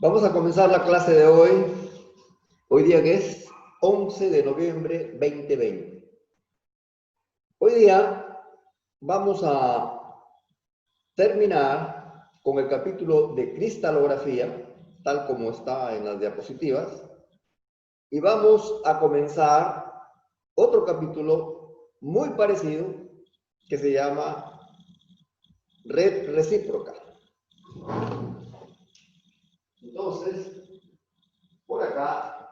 Vamos a comenzar la clase de hoy día que es 11 de noviembre 2020. Hoy día vamos a terminar con el capítulo de cristalografía, tal como está en las diapositivas, y vamos a comenzar otro capítulo muy parecido que se llama red recíproca. Entonces, por acá,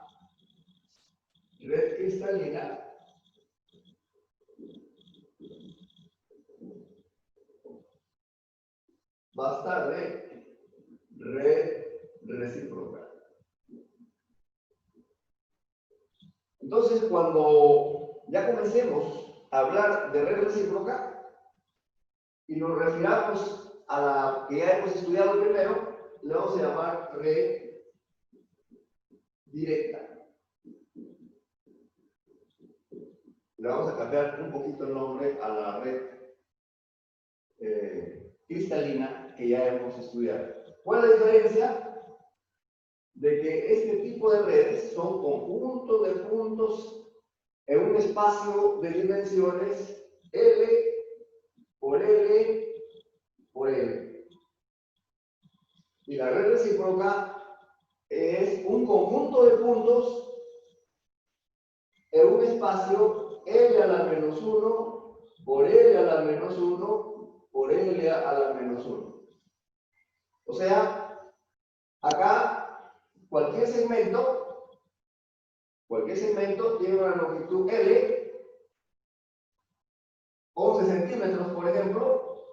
red cristalina, va a estar de red recíproca. Entonces, cuando ya comencemos a hablar de red recíproca y nos refiramos a la que ya hemos estudiado primero, le vamos a llamar red directa. Le vamos a cambiar un poquito el nombre a la red cristalina que ya hemos estudiado. ¿Cuál es la diferencia? De que este tipo de redes son conjuntos de puntos en un espacio de dimensiones L por L por L. Y la red recíproca es un conjunto de puntos en un espacio L a la menos 1 por L a la menos 1 por L a la menos 1. O sea, acá cualquier segmento tiene una longitud L, 11 centímetros, por ejemplo.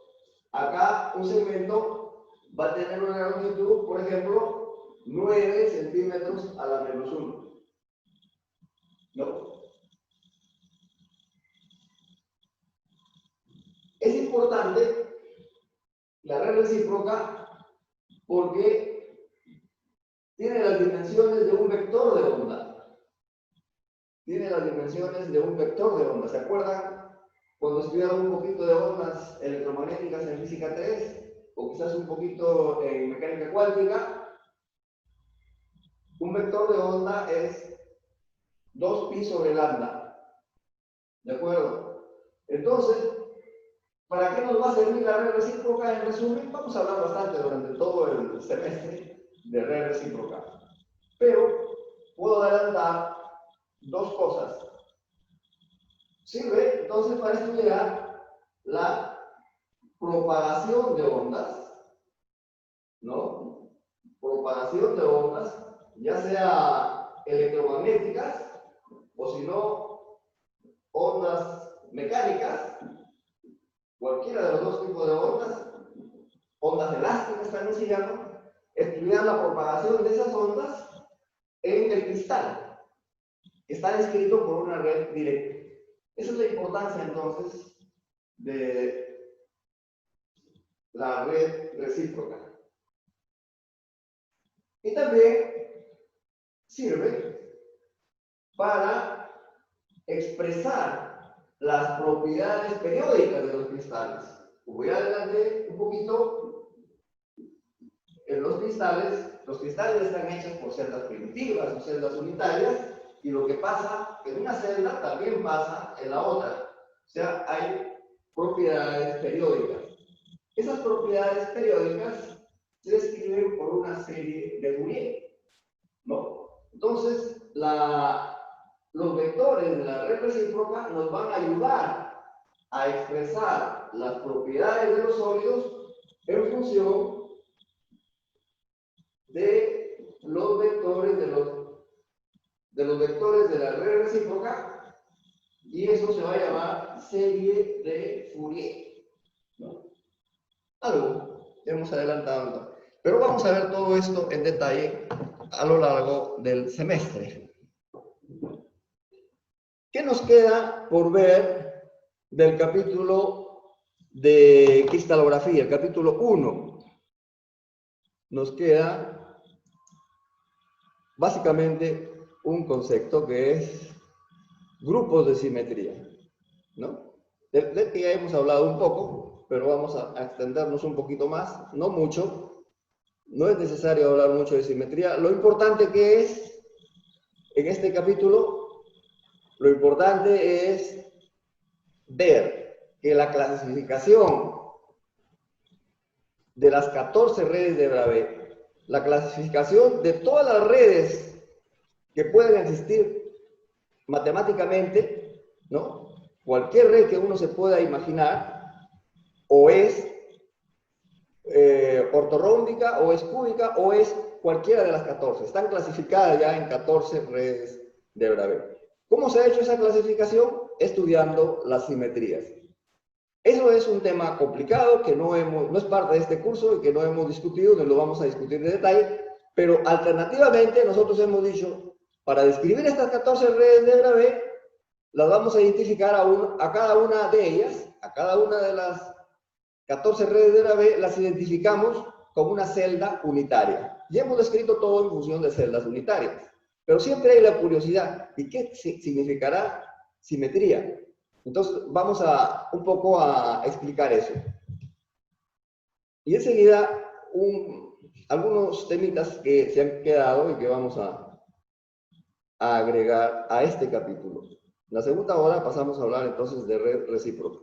Acá un segmento va a tener una longitud, por ejemplo, 9 centímetros a la menos 1. ¿No? Es importante la red recíproca porque tiene las dimensiones de un vector de onda. Tiene las dimensiones de un vector de onda. ¿Se acuerdan cuando estudiaron un poquito de ondas electromagnéticas en física 3? O quizás un poquito en mecánica cuántica. Un vector de onda es 2pi sobre lambda. ¿De acuerdo? Entonces, ¿para qué nos va a servir la red recíproca? En resumen, vamos a hablar bastante durante todo el semestre de red recíproca. Pero puedo adelantar dos cosas. Sirve entonces para estudiar la propagación de ondas, ¿no? Propagación de ondas, ya sea electromagnéticas o si no, ondas mecánicas, cualquiera de los dos tipos de ondas elásticas también se llaman, estudiar la propagación de esas ondas en el cristal, que está descrito por una red directa. Esa es la importancia entonces de la red recíproca. Y también sirve para expresar las propiedades periódicas de los cristales. Voy adelante un poquito. En los cristales están hechos por celdas primitivas o celdas unitarias, y lo que pasa en una celda también pasa en la otra. O sea, hay propiedades periódicas. Esas propiedades periódicas se describen por una serie de Fourier, ¿no? Entonces, los vectores de la red recíproca nos van a ayudar a expresar las propiedades de los sólidos en función de los vectores de la red recíproca, y eso se va a llamar serie de Fourier, ¿no? Algo hemos adelantado, pero vamos a ver todo esto en detalle a lo largo del semestre. ¿Qué nos queda por ver del capítulo de cristalografía, el capítulo 1? Nos queda básicamente un concepto que es grupos de simetría, ¿no? Del que ya hemos hablado un poco, pero vamos a extendernos un poquito más, no mucho, no es necesario hablar mucho de simetría. Lo importante que es, en este capítulo, lo importante es ver que la clasificación de las 14 redes de Bravais, la clasificación de todas las redes que pueden existir matemáticamente, ¿no? Cualquier red que uno se pueda imaginar, o es ortorrómbica, o es cúbica, o es cualquiera de las 14. Están clasificadas ya en 14 redes de Bravais. ¿Cómo se ha hecho esa clasificación? Estudiando las simetrías. Eso es un tema complicado que no es parte de este curso y que no hemos discutido, no lo vamos a discutir en detalle, pero alternativamente nosotros hemos dicho, para describir estas 14 redes de Bravais, las vamos a identificar a cada una de ellas, a cada una de las 14 redes de Bravais, las identificamos como una celda unitaria. Y hemos descrito todo en función de celdas unitarias. Pero siempre hay la curiosidad, ¿y qué significará simetría? Entonces, vamos un poco a explicar eso. Y enseguida, algunos temitas que se han quedado y que vamos a agregar a este capítulo. En la segunda hora pasamos a hablar entonces de red recíproca.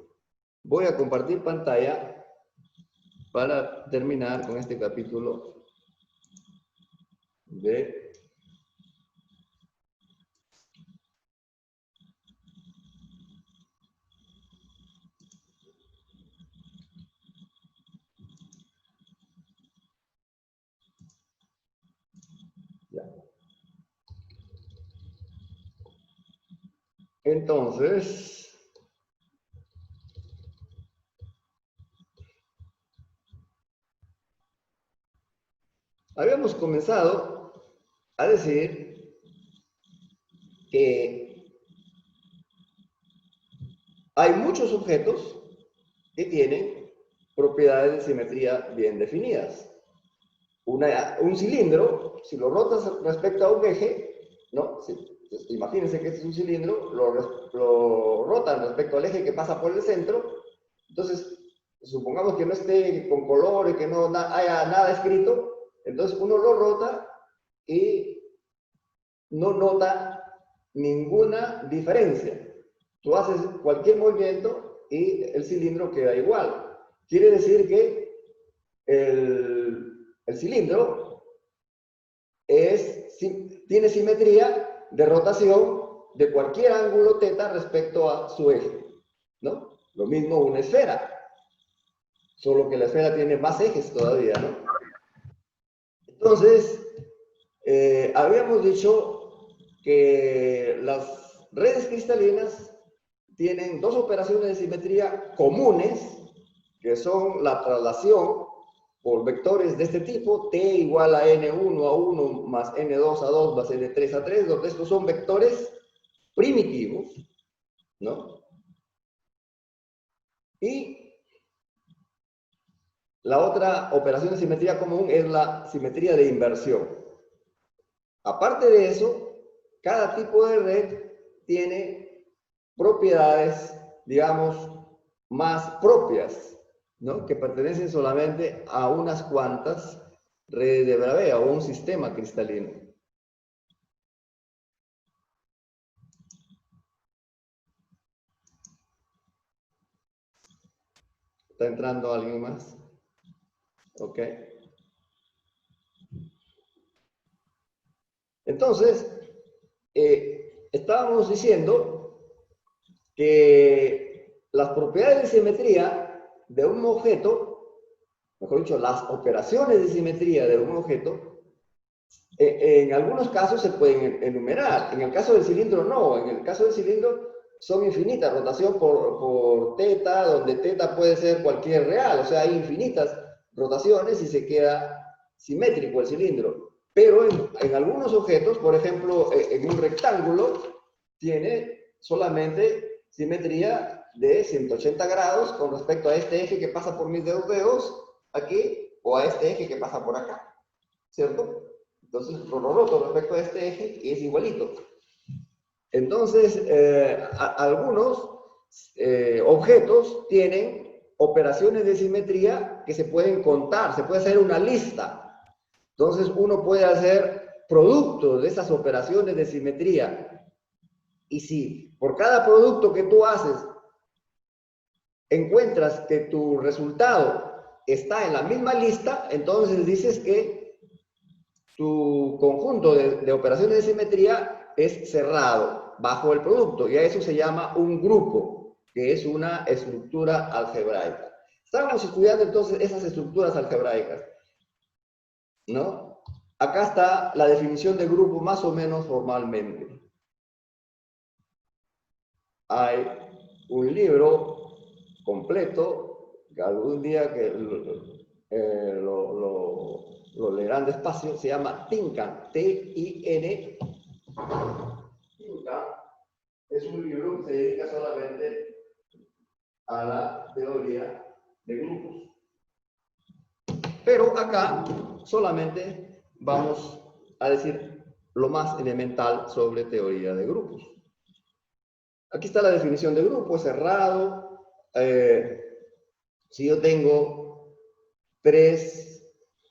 Voy a compartir pantalla para terminar con este capítulo de... Ya. Entonces, habíamos comenzado a decir que hay muchos objetos que tienen propiedades de simetría bien definidas. Un cilindro, si lo rotas respecto a un eje, ¿no? Imagínense que este es un cilindro, lo rotan respecto al eje que pasa por el centro, entonces, supongamos que no esté con colores, que no haya nada escrito, entonces uno lo rota y no nota ninguna diferencia. Tú haces cualquier movimiento y el cilindro queda igual. Quiere decir que el cilindro tiene simetría de rotación de cualquier ángulo θ respecto a su eje, ¿no? Lo mismo una esfera, solo que la esfera tiene más ejes todavía, ¿no? Entonces, habíamos dicho que las redes cristalinas tienen dos operaciones de simetría comunes, que son la traslación por vectores de este tipo, t igual a n1 a 1 más n2 a 2 más n3 a 3, donde estos son vectores primitivos, ¿no? Y la otra operación de simetría común es la simetría de inversión. Aparte de eso, cada tipo de red tiene propiedades, digamos, más propias, ¿no? Que pertenecen solamente a unas cuantas redes de Bravais o un sistema cristalino. ¿Está entrando alguien más? Ok. Entonces, estábamos diciendo que las propiedades de simetría de un objeto, mejor dicho, las operaciones de simetría de un objeto, en algunos casos se pueden enumerar. En el caso del cilindro no. En el caso del cilindro son infinitas, rotación por θ, donde θ puede ser cualquier real. O sea, hay infinitas rotaciones y se queda simétrico el cilindro. Pero en algunos objetos, por ejemplo, en un rectángulo, tiene solamente simetría de 180 grados con respecto a este eje que pasa por mis dedos aquí, o a este eje que pasa por acá, ¿cierto? Entonces lo roto respecto a este eje y es igualito. Entonces, algunos objetos tienen operaciones de simetría que se pueden contar, se puede hacer una lista. Entonces uno puede hacer productos de esas operaciones de simetría. Y si por cada producto que tú haces encuentras que tu resultado está en la misma lista, entonces dices que tu conjunto de operaciones de simetría es cerrado bajo el producto, y a eso se llama un grupo, que es una estructura algebraica. Estamos estudiando entonces esas estructuras algebraicas, ¿no? Acá está la definición de grupo más o menos formalmente. Hay un libro completo, que algún día que lo leerán despacio, se llama Tinkan, T-I-N. Tinkan es un libro que se dedica solamente a la teoría de grupos. Pero acá solamente vamos a decir lo más elemental sobre teoría de grupos. Aquí está la definición de grupo, es cerrado. Si yo tengo 3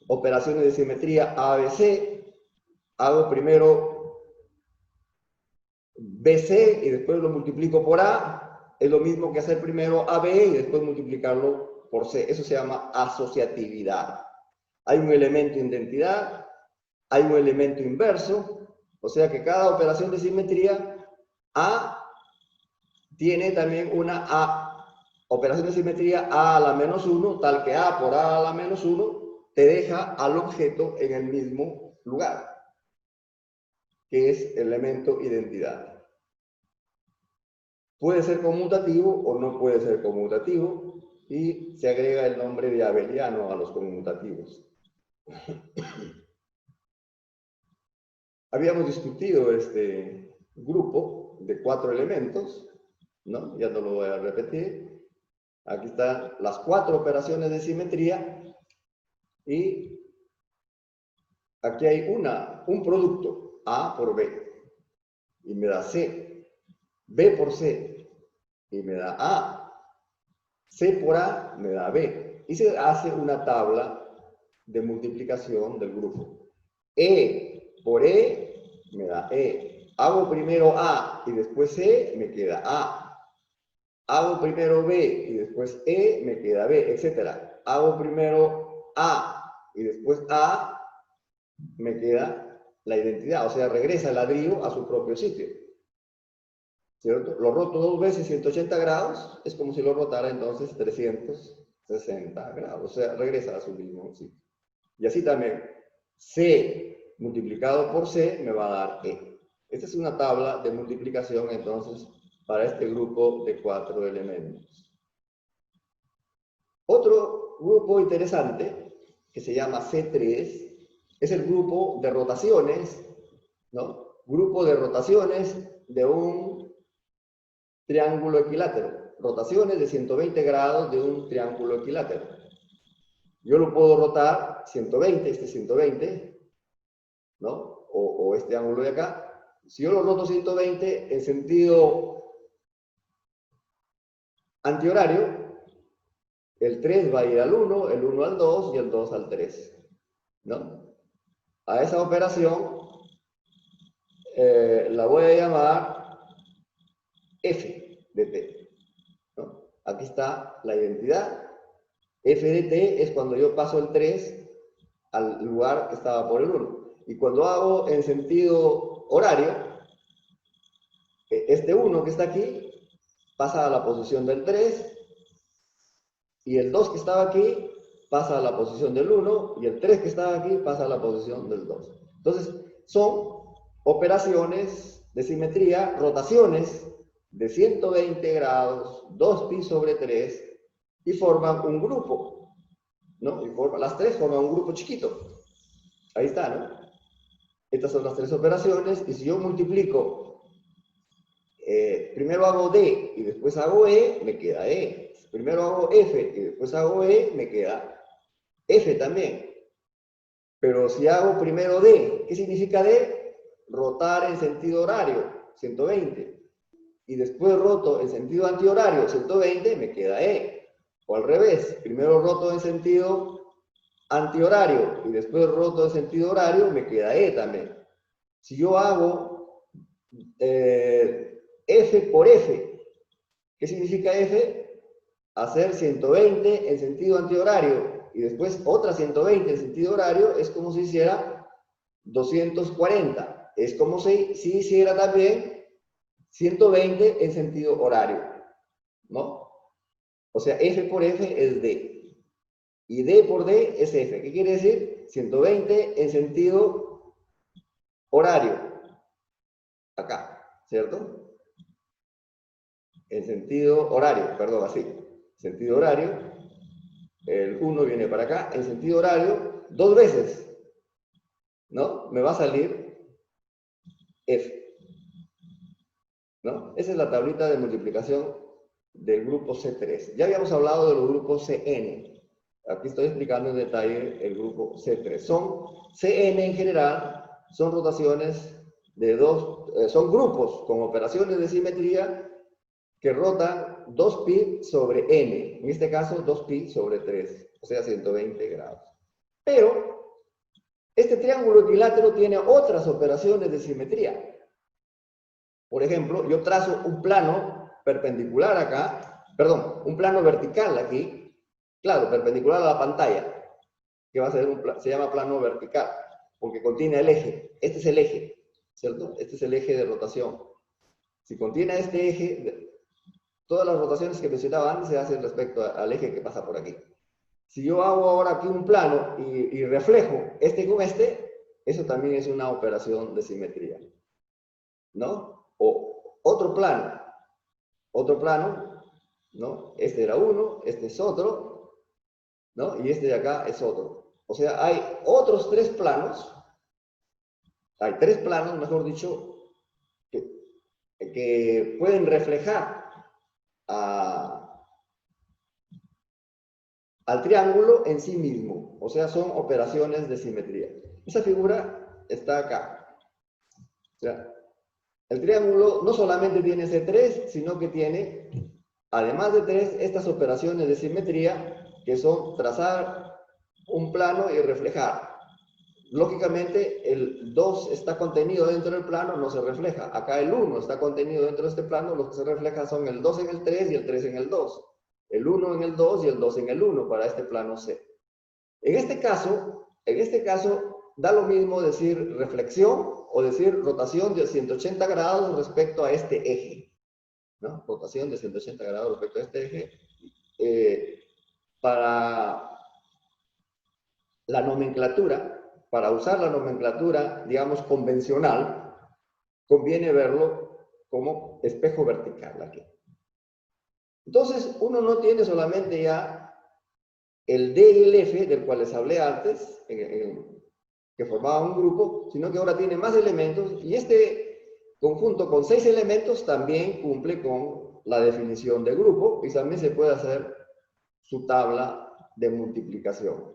operaciones de simetría ABC, hago primero BC y después lo multiplico por A. Es lo mismo que hacer primero AB y después multiplicarlo por C. Eso se llama asociatividad. Hay un elemento de identidad, hay un elemento inverso, o sea que cada operación de simetría A tiene también una operación de simetría A a la menos 1, tal que A por A a la menos 1 te deja al objeto en el mismo lugar, que es elemento identidad. Puede ser conmutativo o no puede ser conmutativo, y se agrega el nombre de abeliano a los conmutativos. Habíamos discutido este grupo de 4 elementos, ¿no? Ya no lo voy a repetir. Aquí están las 4 operaciones de simetría y aquí hay un producto, A por B, y me da C, B por C, y me da A, C por A me da B, y se hace una tabla de multiplicación del grupo. E por E me da E. Hago primero A y después C, me queda A. Hago primero B y después E, me queda B, etc. Hago primero A y después A, me queda la identidad, o sea, regresa el ladrillo a su propio sitio, ¿cierto? Lo roto 2 veces 180 grados, es como si lo rotara entonces 360 grados, o sea, regresa a su mismo sitio. Y así también, C multiplicado por C me va a dar E. Esta es una tabla de multiplicación, entonces, para este grupo de 4 elementos. Otro grupo interesante, que se llama C3, es el grupo de rotaciones, ¿no? Grupo de rotaciones de un triángulo equilátero. Rotaciones de 120 grados de un triángulo equilátero. Yo lo puedo rotar 120, este 120, ¿no? O este ángulo de acá. Si yo lo roto 120 en sentido antihorario, el 3 va a ir al 1, el 1 al 2 y el 2 al 3, ¿no? A esa operación la voy a llamar f de t, ¿no? Aquí está la identidad. F de t es cuando yo paso el 3 al lugar que estaba por el 1. Y cuando hago en sentido horario, este 1 que está aquí pasa a la posición del 3, y el 2 que estaba aquí pasa a la posición del 1, y el 3 que estaba aquí pasa a la posición del 2. Entonces, son operaciones de simetría, rotaciones de 120 grados, 2pi sobre 3, y forman un grupo, ¿no? Las 3 forman un grupo chiquito. Ahí está, ¿no? Estas son las 3 operaciones, y si yo multiplico, primero hago D y después hago E, me queda E. Primero hago F y después hago E, me queda F también. Pero si hago primero D, ¿qué significa D? Rotar en sentido horario, 120. Y después roto en sentido antihorario, 120, me queda E. O al revés, primero roto en sentido antihorario y después roto en sentido horario, me queda E también. Si yo hago F por F, ¿qué significa F? Hacer 120 en sentido antihorario y después otra 120 en sentido horario es como si hiciera 240. Es como si hiciera también 120 en sentido horario, ¿no? O sea, F por F es D. Y D por D es F. ¿Qué quiere decir? 120 en sentido horario. Acá, ¿cierto? En sentido horario, perdón, así. Sentido horario. El 1 viene para acá. En sentido horario, 2 veces. ¿No? Me va a salir F. ¿No? Esa es la tablita de multiplicación del grupo C3. Ya habíamos hablado de los grupos CN. Aquí estoy explicando en detalle el grupo C3. CN en general son rotaciones de son grupos con operaciones de simetría que rotan 2pi sobre n. En este caso, 2pi sobre 3, o sea, 120 grados. Pero este triángulo equilátero tiene otras operaciones de simetría. Por ejemplo, yo trazo un plano perpendicular acá, perdón, un plano vertical aquí, claro, perpendicular a la pantalla, que va a ser se llama plano vertical, porque contiene el eje. Este es el eje, ¿cierto? Este es el eje de rotación. Si contiene este eje, todas las rotaciones que mencionaba antes se hacen respecto al eje que pasa por aquí. Si yo hago ahora aquí un plano y reflejo este con este, eso también es una operación de simetría, ¿no? O otro plano, ¿no? Este era uno, este es otro, ¿no? Y este de acá es otro. O sea, hay otros 3 planos, hay 3 planos, mejor dicho, que pueden reflejar al triángulo en sí mismo. O sea, son operaciones de simetría. Esa figura está acá. O sea, el triángulo no solamente tiene C3, sino que tiene, además de 3, estas operaciones de simetría, que son trazar un plano y reflejar. Lógicamente, el 2 está contenido dentro del plano, no se refleja. Acá el 1 está contenido dentro de este plano, lo que se refleja son el 2 en el 3 y el 3 en el 2. El 1 en el 2 y el 2 en el 1 para este plano C. En este caso, da lo mismo decir reflexión o decir rotación de 180 grados respecto a este eje, ¿no? Rotación de 180 grados respecto a este eje. Para la nomenclatura, para usar la nomenclatura, digamos, convencional, conviene verlo como espejo vertical aquí. Entonces, uno no tiene solamente ya el D y el F, del cual les hablé antes, que formaban un grupo, sino que ahora tiene más elementos, y este conjunto con 6 elementos también cumple con la definición de grupo, y también se puede hacer su tabla de multiplicación,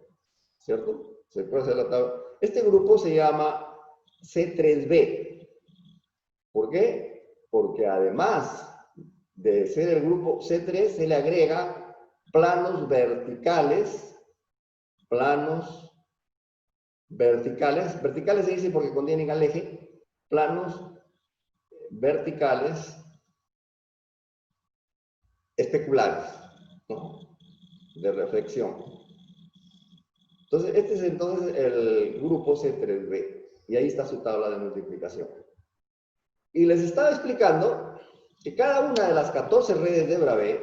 ¿cierto? Se puede hacer la tabla. Este grupo se llama C3b. ¿Por qué? Porque además de ser el grupo C3, se le agrega planos verticales, verticales se dice porque contienen al eje, planos verticales especulares, ¿no? De reflexión. Entonces, este es entonces el grupo C3b, y ahí está su tabla de multiplicación. Y les estaba explicando que cada una de las 14 redes de Bravais,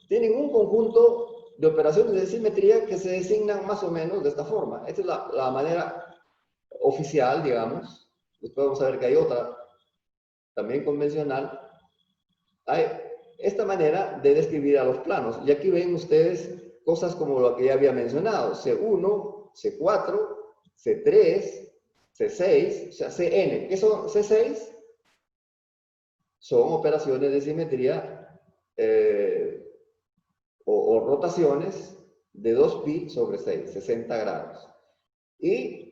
tienen un conjunto de operaciones de simetría que se designan más o menos de esta forma. Esta es la manera oficial, digamos. Después vamos a ver que hay otra, también convencional. Hay esta manera de describir a los planos. Y aquí ven ustedes cosas como lo que ya había mencionado. C1, C4, C3, C6, o sea, CN. ¿Qué son C6? Son operaciones de simetría o rotaciones de 2pi sobre 6, 60 grados. Y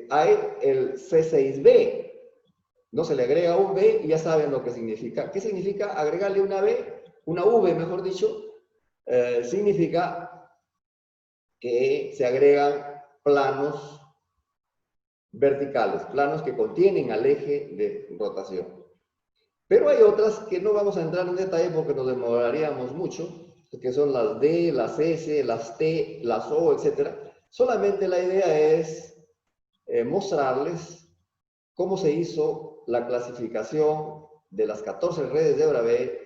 hay el C6b. No se le agrega un b y ya saben lo que significa. ¿Qué significa agregarle una b? Una v, mejor dicho, significa que se agregan planos verticales, planos que contienen al eje de rotación. Pero hay otras que no vamos a entrar en detalle porque nos demoraríamos mucho, que son las D, las S, las T, las O, etc. Solamente la idea es mostrarles cómo se hizo la clasificación de las 14 redes de hebra B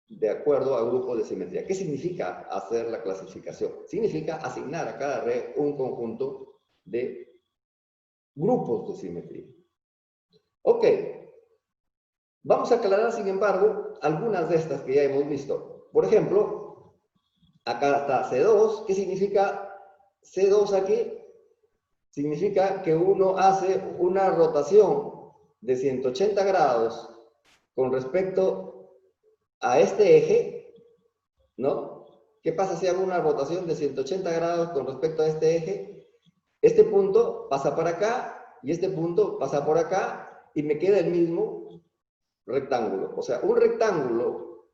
de acuerdo a grupos de simetría. ¿Qué significa hacer la clasificación? Significa asignar a cada red un conjunto de grupos de simetría. Ok. Vamos a aclarar, sin embargo, algunas de estas que ya hemos visto. Por ejemplo, acá está C2. ¿Qué significa C2 aquí? Significa que uno hace una rotación de 180 grados con respecto a este eje, ¿no? ¿Qué pasa si hago una rotación de 180 grados con respecto a este eje? Este punto pasa por acá y este punto pasa por acá y me queda el mismo rectángulo. O sea, un rectángulo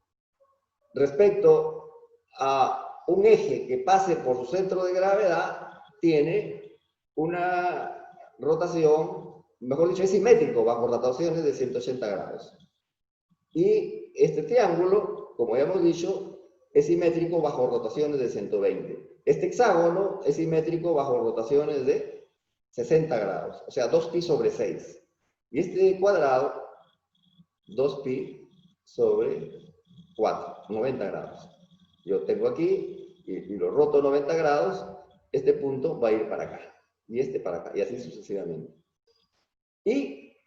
respecto a un eje que pase por su centro de gravedad tiene una rotación, mejor dicho, es simétrico bajo rotaciones de 180 grados. Y este triángulo, como ya hemos dicho, es simétrico bajo rotaciones de 120. Este hexágono es simétrico bajo rotaciones de 60 grados, o sea, 2pi sobre 6. Y este cuadrado 2pi sobre 4, 90 grados. Yo tengo aquí y lo roto 90 grados, este punto va a ir para acá, y este para acá, y así sucesivamente. Y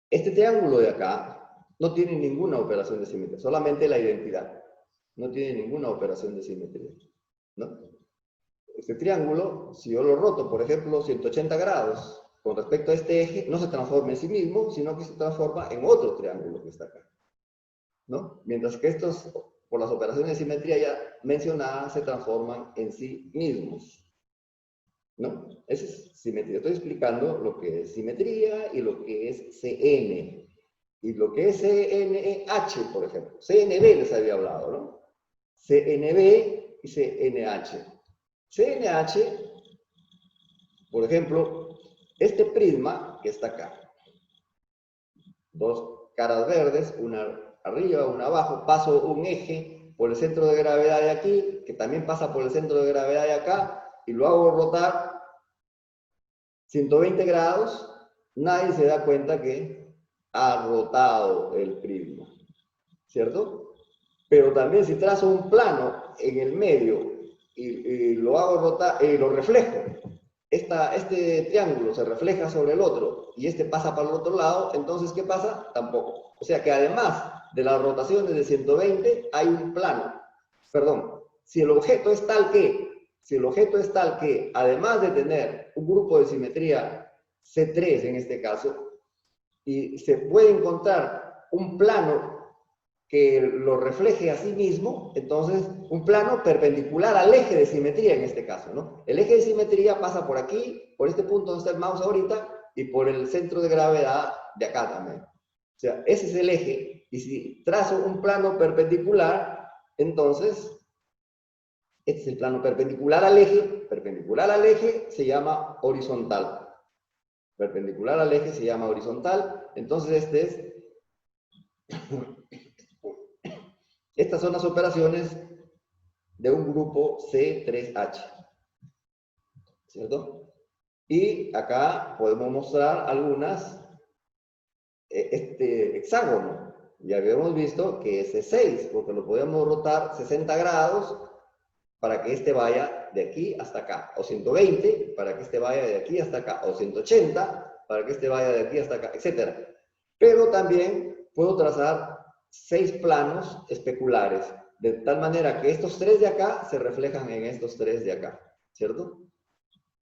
este triángulo de acá no tiene ninguna operación de simetría, solamente la identidad. No tiene ninguna operación de simetría, ¿no? Este triángulo, si yo lo roto, por ejemplo, 180 grados, con respecto a este eje, no se transforma en sí mismo, sino que se transforma en otro triángulo que está acá, ¿no? Mientras que estos, por las operaciones de simetría ya mencionadas, se transforman en sí mismos, ¿no? Esa es simetría. Estoy explicando lo que es simetría y lo que es CN. Y lo que es CNH, por ejemplo. CNB les había hablado, ¿no? CNB y CNH. CNH, por ejemplo, este prisma que está acá. Dos caras verdes, una arriba, una abajo. Paso un eje por el centro de gravedad de aquí, que también pasa por el centro de gravedad de acá, y lo hago rotar 120 grados. Nadie se da cuenta que ha rotado el prisma, ¿cierto? Pero también si trazo un plano en el medio y lo hago rotar, lo reflejo, este triángulo se refleja sobre el otro y este pasa para el otro lado, entonces ¿qué pasa? Tampoco. O sea que además de las rotaciones de 120 hay un plano. Perdón, si el objeto es tal que, además de tener un grupo de simetría C3 en este caso, y se puede encontrar un plano que lo refleje a sí mismo, entonces un plano perpendicular al eje de simetría en este caso, ¿no? El eje de simetría pasa por aquí, por este punto donde está el mouse ahorita, y por el centro de gravedad de acá también. O sea, ese es el eje, y si trazo un plano perpendicular, entonces, este es el plano perpendicular al eje se llama horizontal. Perpendicular al eje se llama horizontal, entonces estas son las operaciones de un grupo C3H, ¿cierto? Y acá podemos mostrar algunas, este hexágono, ya habíamos visto que es C6, porque lo podemos rotar 60 grados para que este vaya de aquí hasta acá, o 120 para que este vaya de aquí hasta acá, o 180 para que este vaya de aquí hasta acá, etc. Pero también puedo trazar 6 planos especulares, de tal manera que estos 3 de acá se reflejan en estos 3 de acá, ¿cierto?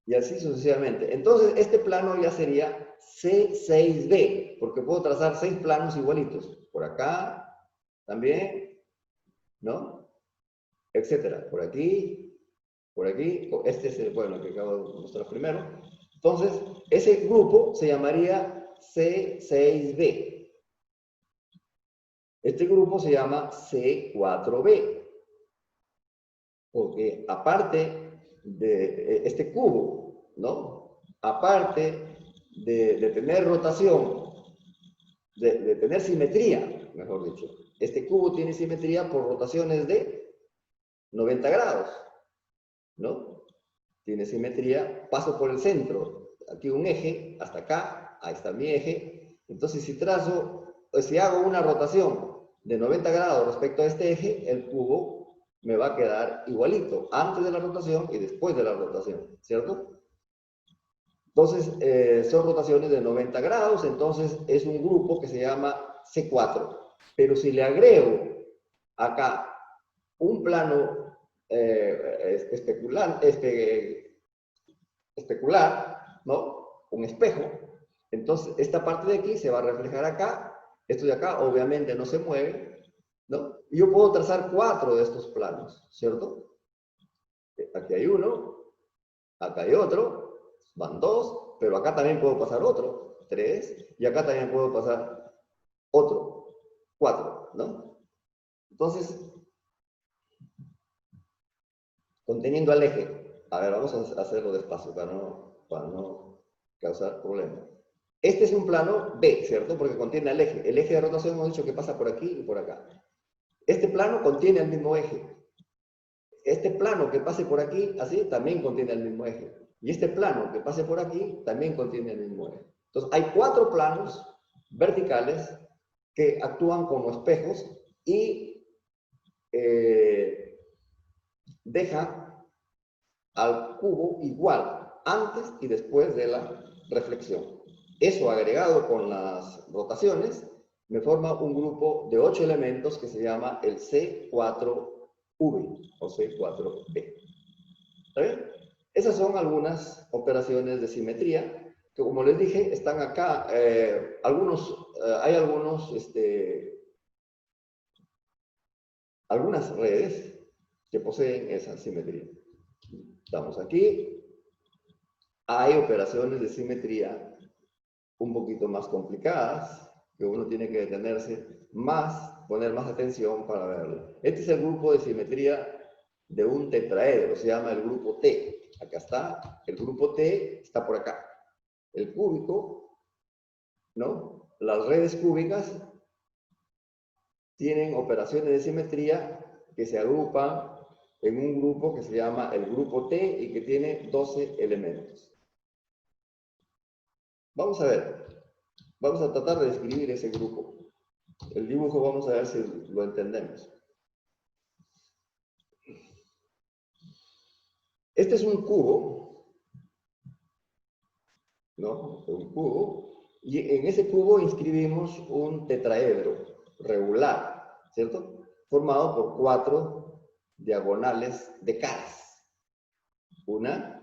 Y así sucesivamente. Entonces, este plano ya sería C6B, porque puedo trazar 6 planos igualitos. Por acá, también, ¿no? Etcétera. Por aquí, este es el, bueno, que acabo de mostrar primero. Entonces, ese grupo se llamaría C6B. Este grupo se llama C4B. Porque aparte de este cubo, ¿no? Aparte de tener rotación, de tener simetría, mejor dicho, este cubo tiene simetría por rotaciones de 90 grados, ¿no? Tiene simetría, paso por el centro, aquí un eje, hasta acá, ahí está mi eje. Entonces, si si hago una rotación de 90 grados respecto a este eje, el cubo me va a quedar igualito, antes de la rotación y después de la rotación, ¿cierto? Entonces, son rotaciones de 90 grados, entonces es un grupo que se llama C4. Pero si le agrego acá un plano especular, ¿no? Un espejo. Entonces, esta parte de aquí se va a reflejar acá. Esto de acá, obviamente, no se mueve, ¿no? Y yo puedo trazar 4 de estos planos, ¿cierto? Aquí hay uno, acá hay otro, van 2, pero acá también puedo pasar otro, 3, y acá también puedo pasar otro, 4, ¿no? Entonces, conteniendo al eje. A ver, vamos a hacerlo despacio para no causar problemas. Este es un plano B, ¿cierto? Porque contiene el eje. El eje de rotación hemos dicho que pasa por aquí y por acá. Este plano contiene el mismo eje. Este plano que pase por aquí, así, también contiene el mismo eje. Y este plano que pase por aquí, también contiene el mismo eje. Entonces, hay 4 planos verticales que actúan como espejos y dejan al cubo igual antes y después de la reflexión. Eso agregado con las rotaciones me forma un grupo de 8 elementos que se llama el C4V o C4B. ¿Está bien? Esas son algunas operaciones de simetría que, como les dije, están acá. Hay algunas redes que poseen esa simetría. Estamos aquí. Hay operaciones de simetría un poquito más complicadas, que uno tiene que detenerse más, poner más atención para verlo. Este es el grupo de simetría de un tetraedro, se llama el grupo T. Acá está, el grupo T está por acá. El cúbico, ¿no? Las redes cúbicas tienen operaciones de simetría que se agrupan en un grupo que se llama el grupo T y que tiene 12 elementos. Vamos a ver, vamos a tratar de describir ese grupo. El dibujo vamos a ver si lo entendemos. Este es un cubo, ¿no? Un cubo, y en ese cubo inscribimos un tetraedro regular, ¿cierto? Formado por 4 diagonales de caras. Una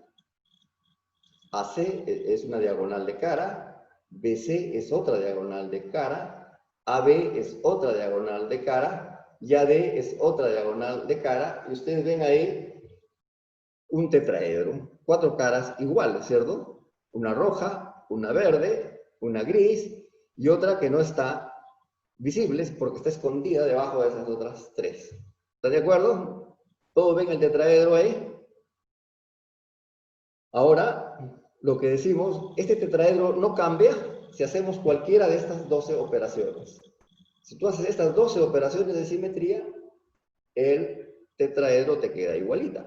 AC es una diagonal de cara, BC es otra diagonal de cara, AB es otra diagonal de cara, y AD es otra diagonal de cara, y ustedes ven ahí un tetraedro, 4 caras iguales, ¿cierto? Una roja, una verde, una gris, y otra que no está visible porque está escondida debajo de esas otras 3. ¿Están de acuerdo? ¿Todos ven el tetraedro ahí? Ahora, lo que decimos, este tetraedro no cambia si hacemos cualquiera de estas 12 operaciones. Si tú haces estas 12 operaciones de simetría, el tetraedro te queda igualito.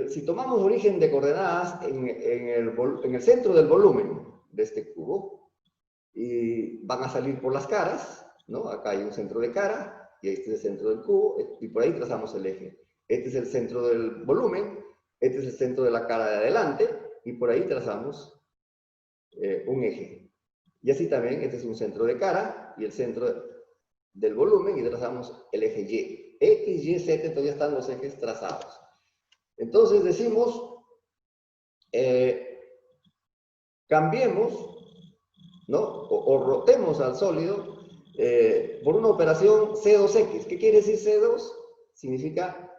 Si tomamos origen de coordenadas en el centro del volumen de este cubo, y van a salir por las caras, ¿no? Acá hay un centro de cara, y este es el centro del cubo, y por ahí trazamos el eje. Este es el centro del volumen, este es el centro de la cara de adelante, y por ahí trazamos un eje. Y así también, este es un centro de cara, y el centro del volumen, y trazamos el eje Y. X, Y, Z, todavía están los ejes trazados. Entonces decimos, cambiemos, ¿no? O rotemos al sólido por una operación C2X. ¿Qué quiere decir C2? Significa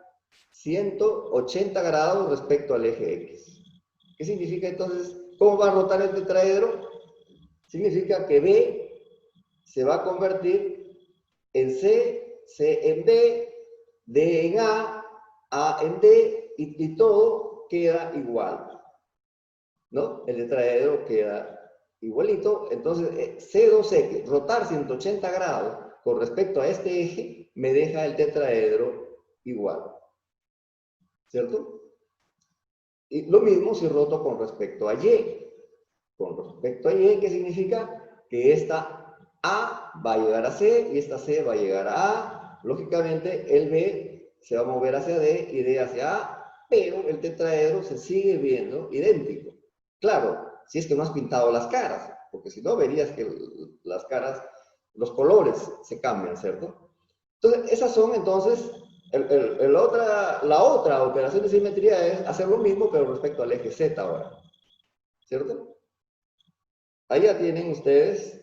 180 grados respecto al eje X. ¿Qué significa entonces? ¿Cómo va a rotar el tetraedro? Significa que B se va a convertir en C, C en B, D en A en D, y todo queda igual, ¿no? El tetraedro queda igualito. Entonces, C2X, rotar 180 grados con respecto a este eje, me deja el tetraedro igual, ¿cierto? Y lo mismo si roto con respecto a Y. Con respecto a Y, ¿qué significa? Que esta A va a llegar a C y esta C va a llegar a A. Lógicamente, el B se va a mover hacia D y D hacia A, pero el tetraedro se sigue viendo idéntico. Claro, si es que no has pintado las caras, porque si no verías que las caras, los colores se cambian, ¿cierto? Entonces, esas son entonces, la otra operación de simetría es hacer lo mismo, pero respecto al eje Z ahora, ¿cierto? Ahí ya tienen ustedes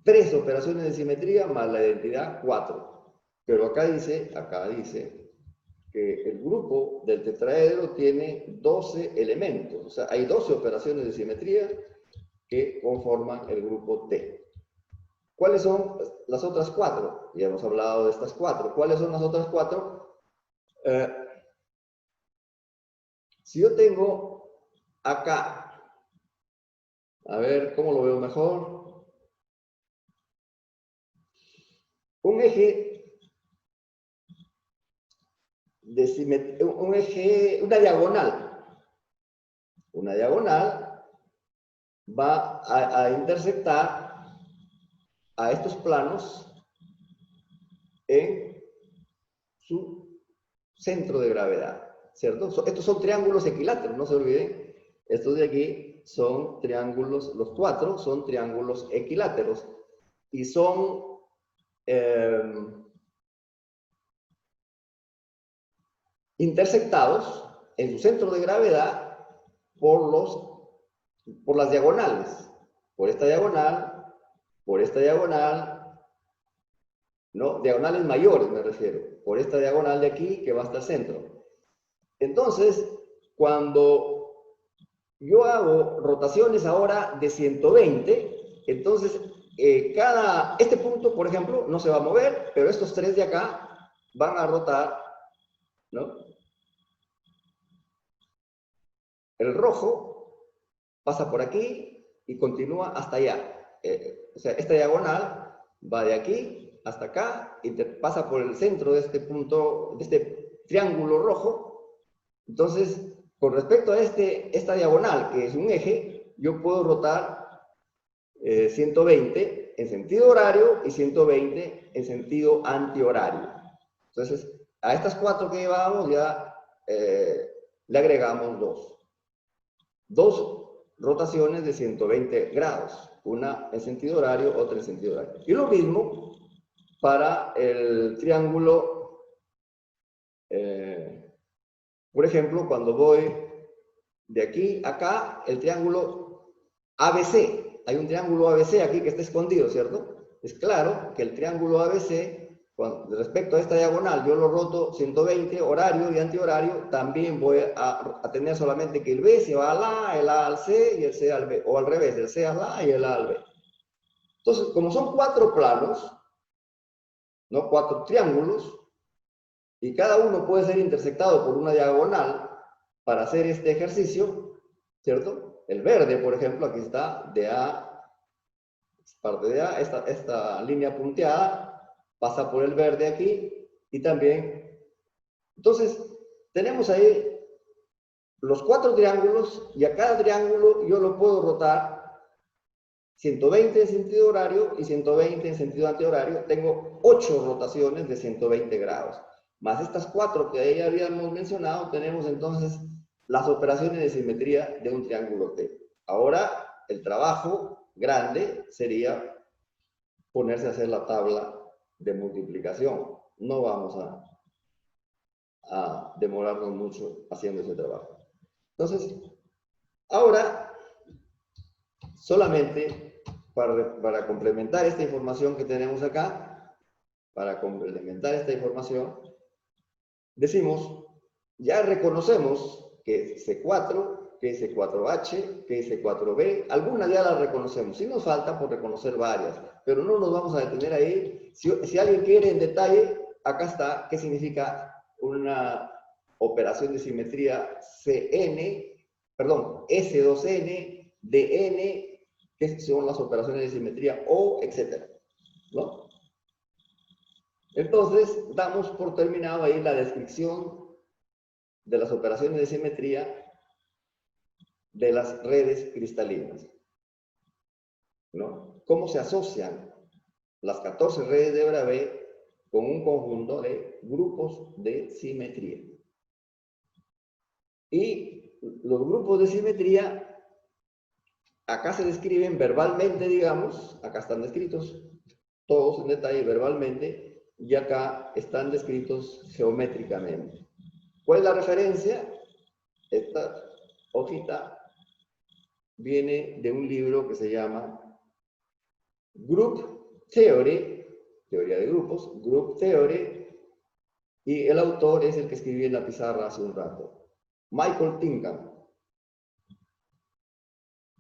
3 operaciones de simetría más la identidad 4. Pero acá dice que el grupo del tetraedro tiene 12 elementos. O sea, hay 12 operaciones de simetría que conforman el grupo T. ¿Cuáles son las otras 4? Ya hemos hablado de estas 4. ¿Cuáles son las otras 4? Si yo tengo acá, a ver cómo lo veo mejor, un eje de simetría, una diagonal. Una diagonal va a intersectar a estos planos en su centro de gravedad, ¿cierto? Estos son triángulos equiláteros, no se olviden. Estos de aquí son triángulos, los 4 son triángulos equiláteros y son intersectados en su centro de gravedad por las diagonales. Por esta diagonal, ¿no? Diagonales mayores me refiero. Por esta diagonal de aquí que va hasta el centro. Entonces, cuando yo hago rotaciones ahora de 120, entonces este punto, por ejemplo, no se va a mover, pero estos 3 de acá van a rotar, ¿no? El rojo pasa por aquí y continúa hasta allá. O sea, esta diagonal va de aquí hasta acá y pasa por el centro de este punto, de este triángulo rojo. Entonces, con respecto a esta diagonal, que es un eje, yo puedo rotar 120 en sentido horario y 120 en sentido antihorario. Entonces, a estas 4 que llevábamos ya le agregamos 2 rotaciones de 120 grados, una en sentido horario, otra en sentido horario. Y lo mismo para el triángulo, por ejemplo, cuando voy de aquí a acá, el triángulo ABC. Hay un triángulo ABC aquí que está escondido, ¿cierto? Es claro que el triángulo ABC, respecto a esta diagonal, yo lo roto 120, horario y antihorario, también voy a tener solamente que el B se va al A, el A al C y el C al B, o al revés, el C al A y el A al B. Entonces, como son 4 planos, ¿no? 4 triángulos, y cada uno puede ser intersectado por una diagonal para hacer este ejercicio, ¿cierto? El verde, por ejemplo, aquí está, de A, parte de A, esta línea punteada, pasa por el verde aquí, y también, entonces, tenemos ahí los 4 triángulos, y a cada triángulo yo lo puedo rotar 120 en sentido horario y 120 en sentido antihorario. Tengo 8 rotaciones de 120 grados. Más estas 4 que ahí habíamos mencionado, tenemos entonces las operaciones de simetría de un triángulo T. Ahora, el trabajo grande sería ponerse a hacer la tabla de multiplicación. No vamos a demorarnos mucho haciendo ese trabajo. Entonces, ahora, solamente para complementar esta información que tenemos acá, para complementar esta información, decimos, ya reconocemos que C4, PS4H, PS4B, algunas ya las reconocemos. Sí nos falta por reconocer varias, pero no nos vamos a detener ahí. Si alguien quiere en detalle, acá está qué significa una operación de simetría S2N, DN, que son las operaciones de simetría O, etc. ¿No? Entonces, damos por terminado ahí la descripción de las operaciones de simetría de las redes cristalinas, ¿no? ¿Cómo se asocian las 14 redes de Bravais con un conjunto de grupos de simetría? Y los grupos de simetría, acá se describen verbalmente, digamos, acá están descritos todos en detalle verbalmente, y acá están descritos geométricamente. ¿Cuál es la referencia? Esta hojita viene de un libro que se llama Group Theory, teoría de grupos, Group Theory, y el autor es el que escribí en la pizarra hace un rato, Michael Tinkham.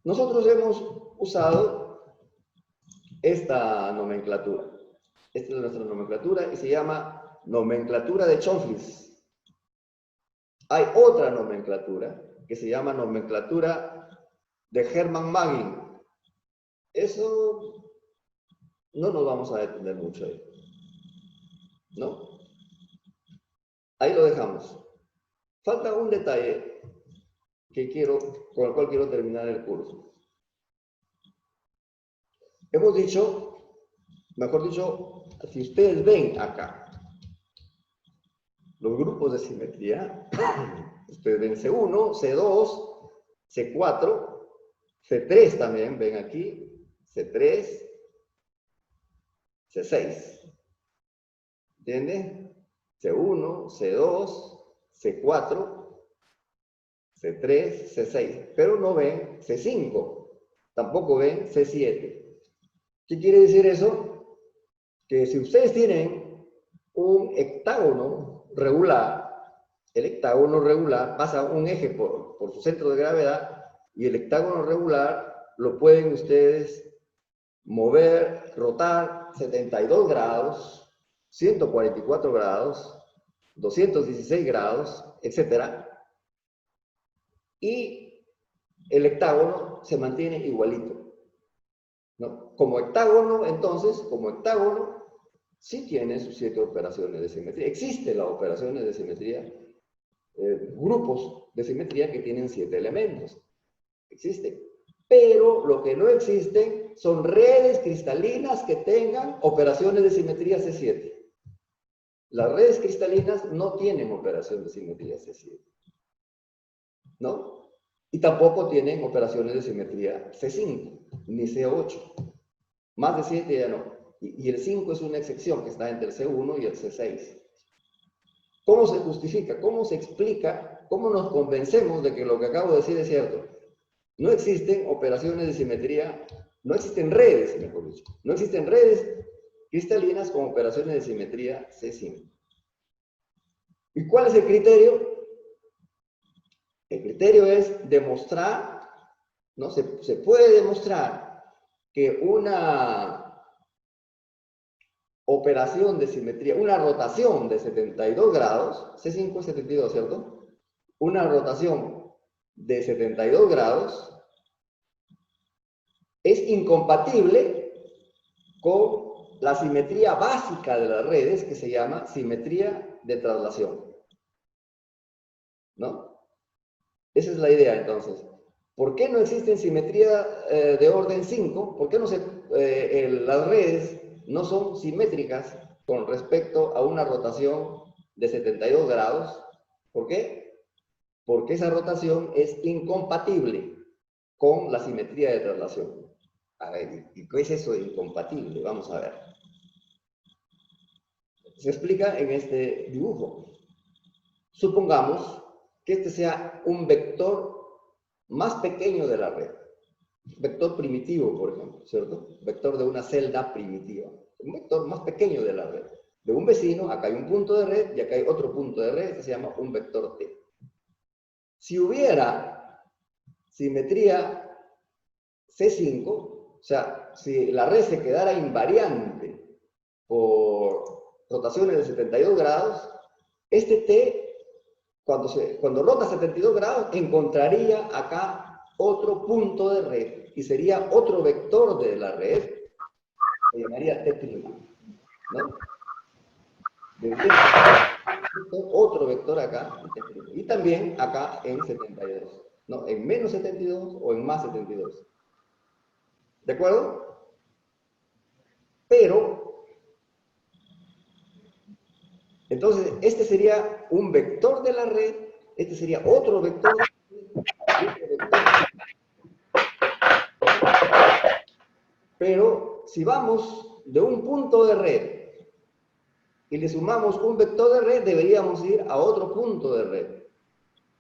Nosotros hemos usado esta nomenclatura. Esta es nuestra nomenclatura y se llama nomenclatura de Chomsky. Hay otra nomenclatura que se llama nomenclatura de Hermann Magin. Eso no nos vamos a detener mucho ahí, ¿no? Ahí lo dejamos. Falta un detalle con el cual quiero terminar el curso. Hemos dicho, mejor dicho, si ustedes ven acá los grupos de simetría, ustedes ven C1, C2, C4, C3 también, ven aquí, C3, C6. ¿Entienden? C1, C2, C4, C3, C6. Pero no ven C5, tampoco ven C7. ¿Qué quiere decir eso? Que si ustedes tienen un hectágono regular, el hectágono regular pasa un eje por su centro de gravedad y el hectágono regular lo pueden ustedes mover, rotar 72 grados, 144 grados, 216 grados, etc. Y el hectágono se mantiene igualito, ¿no? Como hectágono, entonces, como hectágono, sí tiene sus 7 operaciones de simetría. Existen las operaciones de simetría, grupos de simetría que tienen 7 elementos. Existen. Pero lo que no existen son redes cristalinas que tengan operaciones de simetría C7. Las redes cristalinas no tienen operación de simetría C7, ¿no? Y tampoco tienen operaciones de simetría C5, ni C8. Más de 7 ya no. Y el 5 es una excepción que está entre el C1 y el C6. ¿Cómo se justifica? ¿Cómo se explica? ¿Cómo nos convencemos de que lo que acabo de decir es cierto? No existen operaciones de simetría, no existen redes, mejor dicho. No existen redes cristalinas con operaciones de simetría C5. ¿Y cuál es el criterio? El criterio es demostrar, ¿no? Se puede demostrar que una operación de simetría, una rotación de 72 grados, C5 es 72, ¿cierto? Una rotación de 72 grados es incompatible con la simetría básica de las redes, que se llama simetría de traslación, ¿no? Esa es la idea, entonces. ¿Por qué no existen simetría de orden 5? ¿Por qué no las redes no son simétricas con respecto a una rotación de 72 grados? ¿Por qué? Porque esa rotación es incompatible con la simetría de traslación. A ver, ¿y qué es eso de incompatible? Vamos a ver. Se explica en este dibujo. Supongamos que este sea un vector más pequeño de la red. Vector primitivo, por ejemplo, ¿cierto? Vector de una celda primitiva. Un vector más pequeño de la red. De un vecino, acá hay un punto de red y acá hay otro punto de red que se llama un vector T. Si hubiera simetría C5, o sea, si la red se quedara invariante por rotaciones de 72 grados, este T, cuando rota 72 grados, encontraría acá otro punto de red y sería otro vector de la red, se llamaría T', ¿no? Otro vector acá, y también acá en 72, ¿no? En menos 72 o en más 72. ¿De acuerdo? Pero, entonces, este sería un vector de la red, este sería otro vector, pero si vamos de un punto de red y le sumamos un vector de red, deberíamos ir a otro punto de red,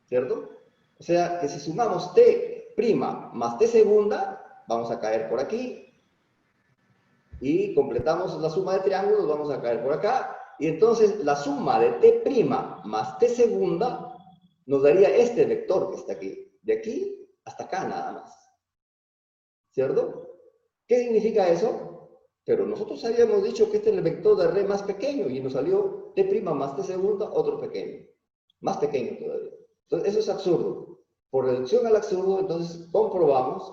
¿cierto? O sea, que si sumamos T' más T segunda, vamos a caer por aquí, y completamos la suma de triángulos, vamos a caer por acá, y entonces la suma de T' más T segunda nos daría este vector que está aquí, de aquí hasta acá nada más, ¿cierto? ¿Qué significa eso? Pero nosotros habíamos dicho que este es el vector de red más pequeño y nos salió T' más T segunda, otro pequeño, más pequeño todavía. Entonces eso es absurdo. Por reducción al absurdo, entonces comprobamos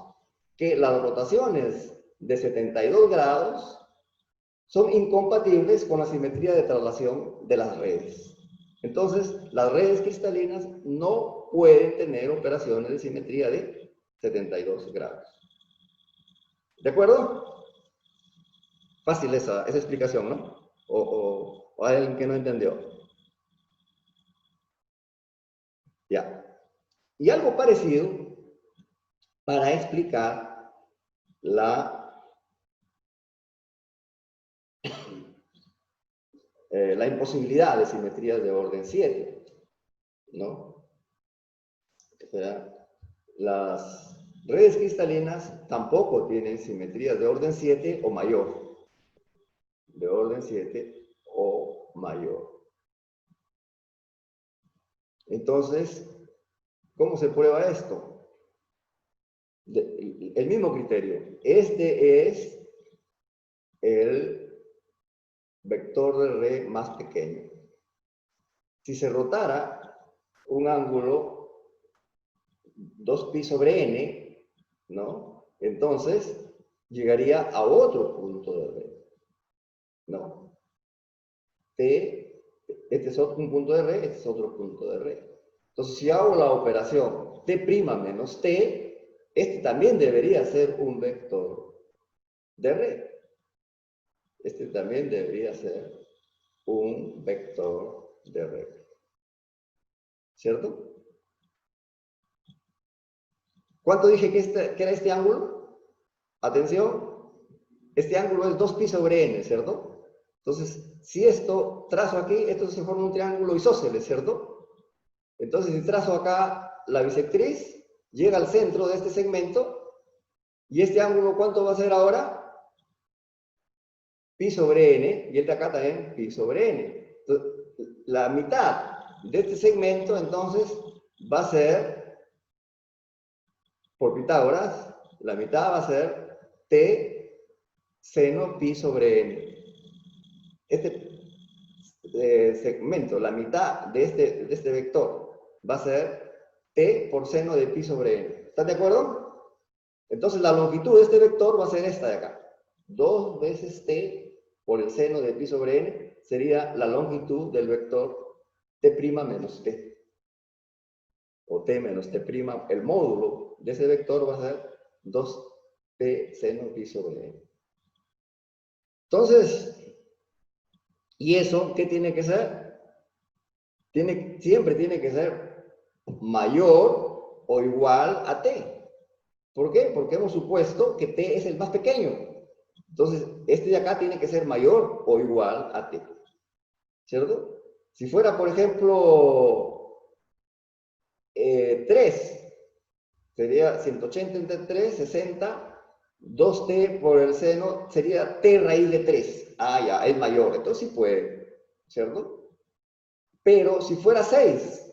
que las rotaciones de 72 grados son incompatibles con la simetría de traslación de las redes. Entonces, las redes cristalinas no pueden tener operaciones de simetría de 72 grados. ¿De acuerdo? Fácil esa explicación, ¿no? O hay alguien que no entendió. Ya. Y algo parecido para explicar la imposibilidad de simetrías de orden 7, ¿no? O sea, las redes cristalinas tampoco tienen simetrías de orden 7 o mayor. De orden 7 o mayor. Entonces, ¿cómo se prueba esto? El mismo criterio. Este es el vector de red más pequeño. Si se rotara un ángulo 2pi sobre n, ¿no? Entonces, llegaría a otro punto de red, ¿no? T, este es un punto de red, este es otro punto de red. Entonces, si hago la operación T' menos T, este también debería ser un vector de red. Este también debería ser un vector de red. ¿Cierto? ¿Cuánto dije que era este ángulo? Atención, este ángulo es 2pi sobre n, ¿cierto? Entonces, si esto trazo aquí, esto se forma un triángulo isósceles, ¿cierto? Entonces, si trazo acá la bisectriz, llega al centro de este segmento, y este ángulo, ¿cuánto va a ser ahora? Pi sobre n, y el de acá también pi sobre n. Entonces, la mitad de este segmento, entonces, va a ser, por Pitágoras, la mitad va a ser t seno pi sobre n. Este segmento, la mitad de este vector, va a ser t por seno de pi sobre n. ¿Están de acuerdo? Entonces la longitud de este vector va a ser esta de acá. 2 veces t por el seno de pi sobre n sería la longitud del vector t' menos t. O t menos t', el módulo de ese vector va a ser 2t seno pi sobre n. Entonces, ¿y eso qué tiene que ser? Siempre tiene que ser mayor o igual a t. ¿Por qué? Porque hemos supuesto que t es el más pequeño. Entonces, este de acá tiene que ser mayor o igual a t. ¿Cierto? Si fuera, por ejemplo, 3, sería 180 entre 3, 60, 2t por el seno, sería t raíz de 3. Ah, ya, es mayor, entonces sí puede, ¿cierto? Pero si fuera 6,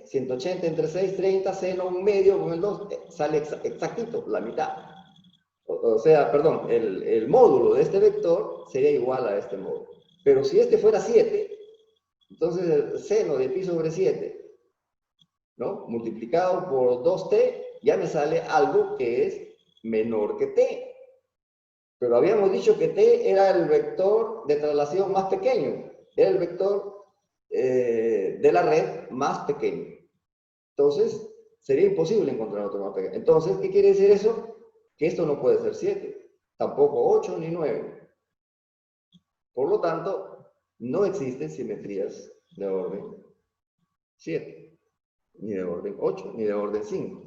180 entre 6, 30, seno un medio con el 2, sale exactito, la mitad. O sea, perdón, el módulo de este vector sería igual a este módulo. Pero si este fuera 7, entonces el seno de pi sobre 7, ¿no? Multiplicado por 2t, ya me sale algo que es menor que t. Pero habíamos dicho que t era el vector de traslación más pequeño, era el vector de la red más pequeño. Entonces, sería imposible encontrar otro más pequeño. Entonces, ¿qué quiere decir eso? Que esto no puede ser 7, tampoco 8 ni 9. Por lo tanto, no existen simetrías de orden 7, ni de orden 8, ni de orden 5.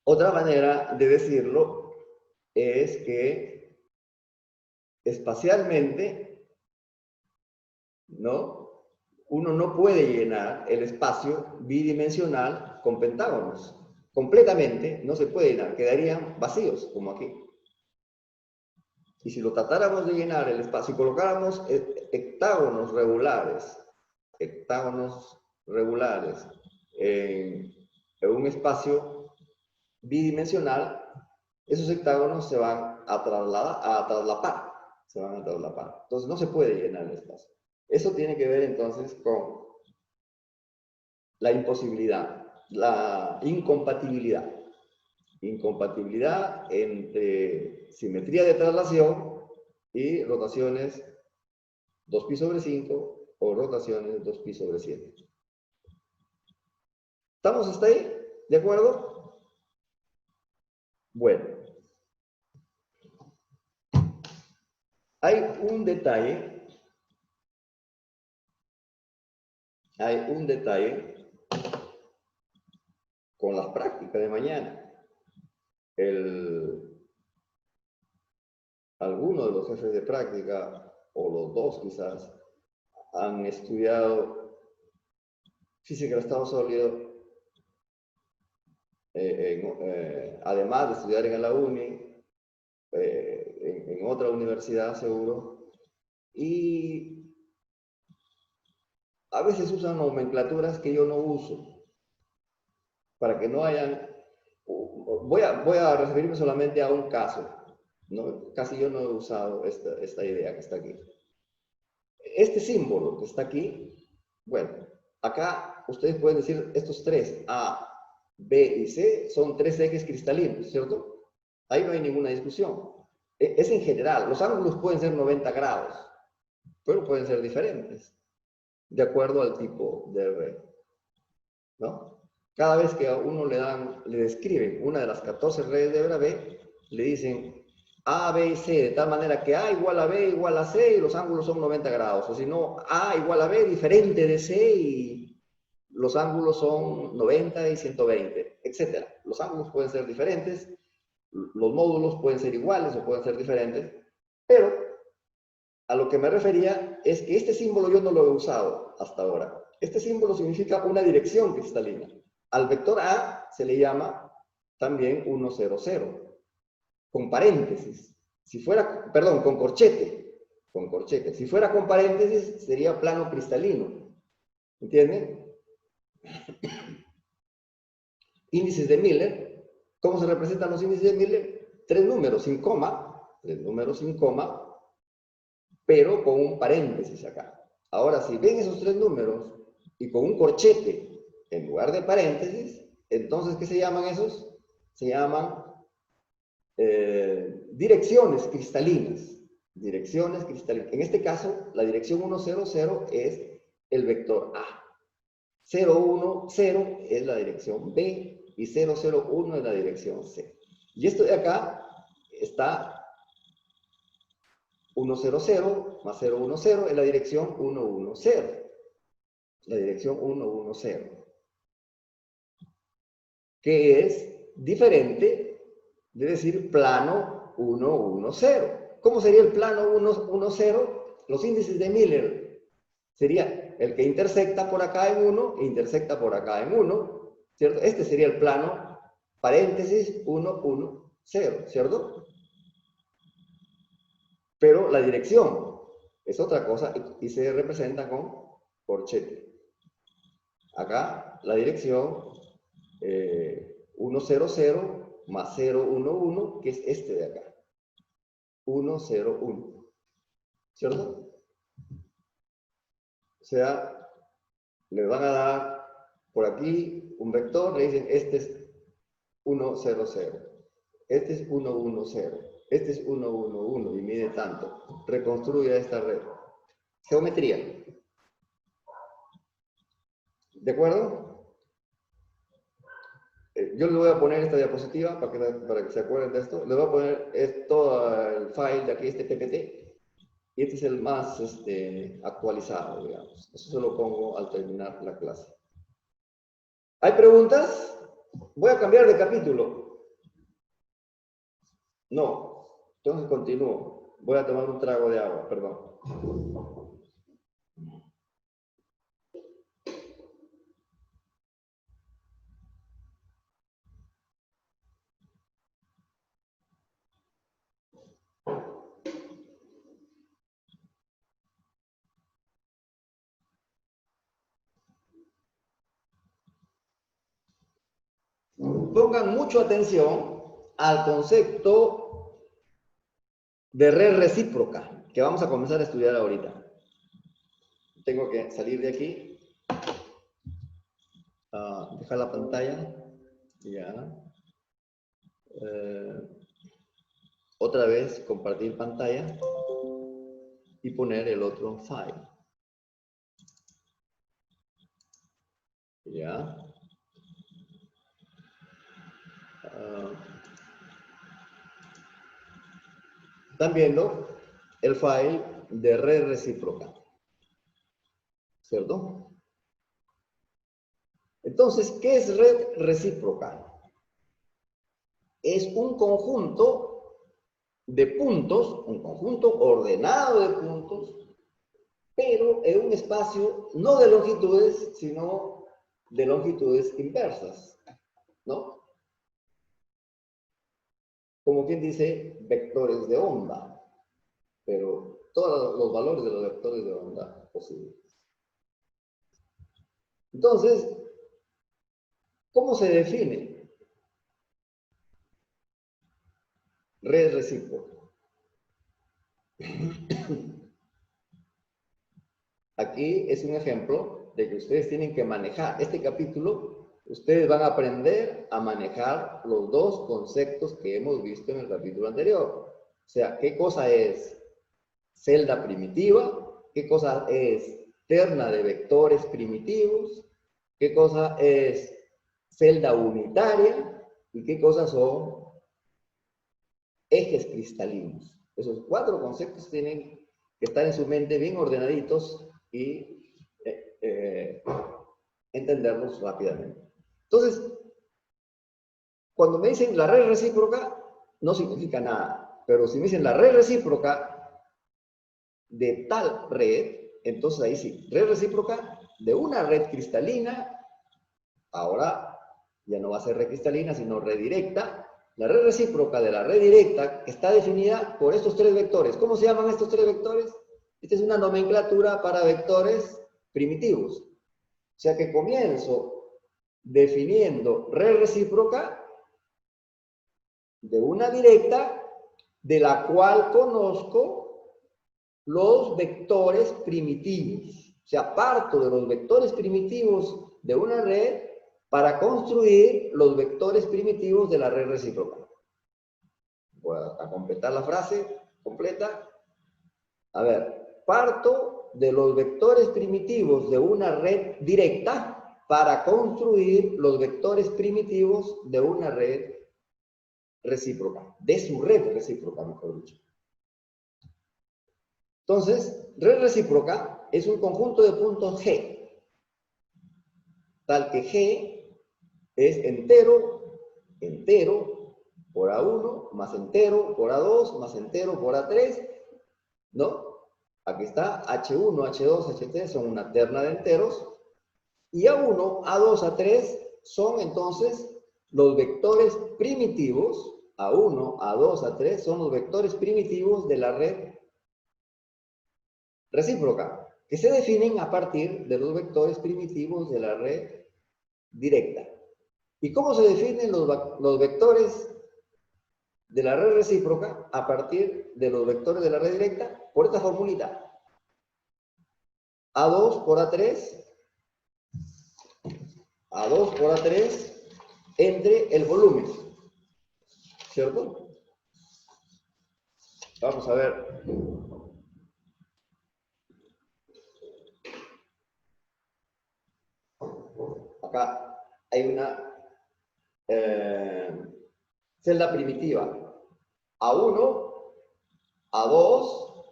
Otra manera de decirlo es que espacialmente, ¿no? Uno no puede llenar el espacio bidimensional con pentágonos. Completamente no se puede llenar, quedarían vacíos, como aquí. Y si lo tratáramos de llenar el espacio y colocáramos hectágonos regulares en un espacio bidimensional, esos hectágonos se van a traslapar. Entonces no se puede llenar el espacio. Eso tiene que ver entonces con la imposibilidad, la incompatibilidad. Incompatibilidad entre simetría de traslación y rotaciones 2pi sobre 5 o rotaciones 2pi sobre 7. ¿Estamos hasta ahí? ¿De acuerdo? Bueno. Hay un detalle con las prácticas de mañana. Algunos de los jefes de práctica, o los dos quizás, han estudiado física del estado sólido, además de estudiar en la uni, en otra universidad seguro, y a veces usan nomenclaturas que yo no uso, para que no hayan... Voy a referirme solamente a un caso, ¿no? Casi yo no he usado esta idea que está aquí. Este símbolo que está aquí, bueno, acá ustedes pueden decir estos tres, A, B y C, son tres ejes cristalinos, ¿cierto? Ahí no hay ninguna discusión. Es en general, los ángulos pueden ser 90 grados, pero pueden ser diferentes, de acuerdo al tipo de red, ¿no? Cada vez que a uno le describen una de las 14 redes de B, le dicen A, B y C, de tal manera que A igual a B igual a C y los ángulos son 90 grados. O si no, A igual a B diferente de C y los ángulos son 90 y 120, etc. Los ángulos pueden ser diferentes, los módulos pueden ser iguales o pueden ser diferentes, pero a lo que me refería es que este símbolo yo no lo he usado hasta ahora. Este símbolo significa una dirección cristalina. Al vector A se le llama también 1, 0, 0, con paréntesis. Si fuera, perdón, con corchete. Con corchete. Si fuera con paréntesis, sería plano cristalino. ¿Entienden? Índices de Miller. ¿Cómo se representan los índices de Miller? Tres números sin coma, pero con un paréntesis acá. Ahora, si ven esos tres números y con un corchete en lugar de paréntesis, entonces, ¿qué se llaman esos? Se llaman direcciones cristalinas. Direcciones cristalinas. En este caso, la dirección 1, 0, 0 es el vector A. 0, 1, 0 es la dirección B y 0, 0, 1 es la dirección C. Y esto de acá está 1, 0, 0 más 0, 1, 0 es la dirección 1, 1, 0. La dirección 1, 1, 0. Que es diferente de decir plano 1, 1, 0. ¿Cómo sería el plano 1, 1, 0? Los índices de Miller sería el que intersecta por acá en 1 e intersecta por acá en 1, ¿cierto? Este sería el plano paréntesis 1, 1, 0, ¿cierto? Pero la dirección es otra cosa y se representa con corchete. Acá la dirección 1, 0, 0 más 0, 1, 1, que es este de acá. 1, 0, 1. ¿Cierto? O sea, le van a dar por aquí un vector, le dicen, este es 1, 0, 0. Este es 1, 1, 0. Este es 1, 1, 1 y mide tanto. Reconstruye esta red. Geometría. ¿De acuerdo? Yo le voy a poner esta diapositiva para que se acuerden de esto. Le voy a poner todo el file de aquí, este PPT. Y este es el más actualizado, digamos. Eso se lo pongo al terminar la clase. ¿Hay preguntas? Voy a cambiar de capítulo. No. Entonces continúo. Voy a tomar un trago de agua, perdón. Pongan mucha atención al concepto de red recíproca que vamos a comenzar a estudiar ahorita. Tengo que salir de aquí, dejar la pantalla, ya. Otra vez compartir pantalla y poner el otro file. Ya. Están viendo el file de red recíproca, ¿cierto? Entonces, ¿qué es red recíproca? Es un conjunto de puntos, un conjunto ordenado de puntos, pero en un espacio no de longitudes, sino de longitudes inversas, ¿no? Como quien dice, vectores de onda, pero todos los valores de los vectores de onda posibles. Entonces, ¿cómo se define red recíproca? Aquí es un ejemplo de que ustedes tienen que manejar este capítulo. Ustedes van a aprender a manejar los dos conceptos que hemos visto en el capítulo anterior. O sea, ¿qué cosa es celda primitiva? ¿Qué cosa es terna de vectores primitivos? ¿Qué cosa es celda unitaria? ¿Y qué cosas son ejes cristalinos? Esos cuatro conceptos tienen que estar en su mente bien ordenaditos y entenderlos rápidamente. Entonces, cuando me dicen la red recíproca, no significa nada. Pero si me dicen la red recíproca de tal red, entonces ahí sí, red recíproca de una red cristalina, ahora ya no va a ser red cristalina, sino red directa. La red recíproca de la red directa está definida por estos tres vectores. ¿Cómo se llaman estos tres vectores? Esta es una nomenclatura para vectores primitivos. O sea que comienzo definiendo red recíproca de una directa de la cual conozco los vectores primitivos. O sea, parto de los vectores primitivos de una red para construir los vectores primitivos de la red recíproca. Voy a completar la frase completa. A ver, parto de los vectores primitivos de una red directa para construir los vectores primitivos de una red recíproca, de su red recíproca, mejor dicho. Entonces, red recíproca es un conjunto de puntos G, tal que G es entero, entero por A1, más entero por A2, más entero por A3, ¿no? Aquí está H1, H2, H3 son una terna de enteros, y A1, A2, A3 son entonces los vectores primitivos, A1, A2, A3 son los vectores primitivos de la red recíproca. que se definen a partir de los vectores primitivos de la red directa. ¿Y cómo se definen los vectores de la red recíproca a partir de los vectores de la red directa? Por esta formulita. A2 por A3, A2 por A3 entre el volumen, ¿cierto? Vamos a ver. Acá hay una celda primitiva. A1, A2,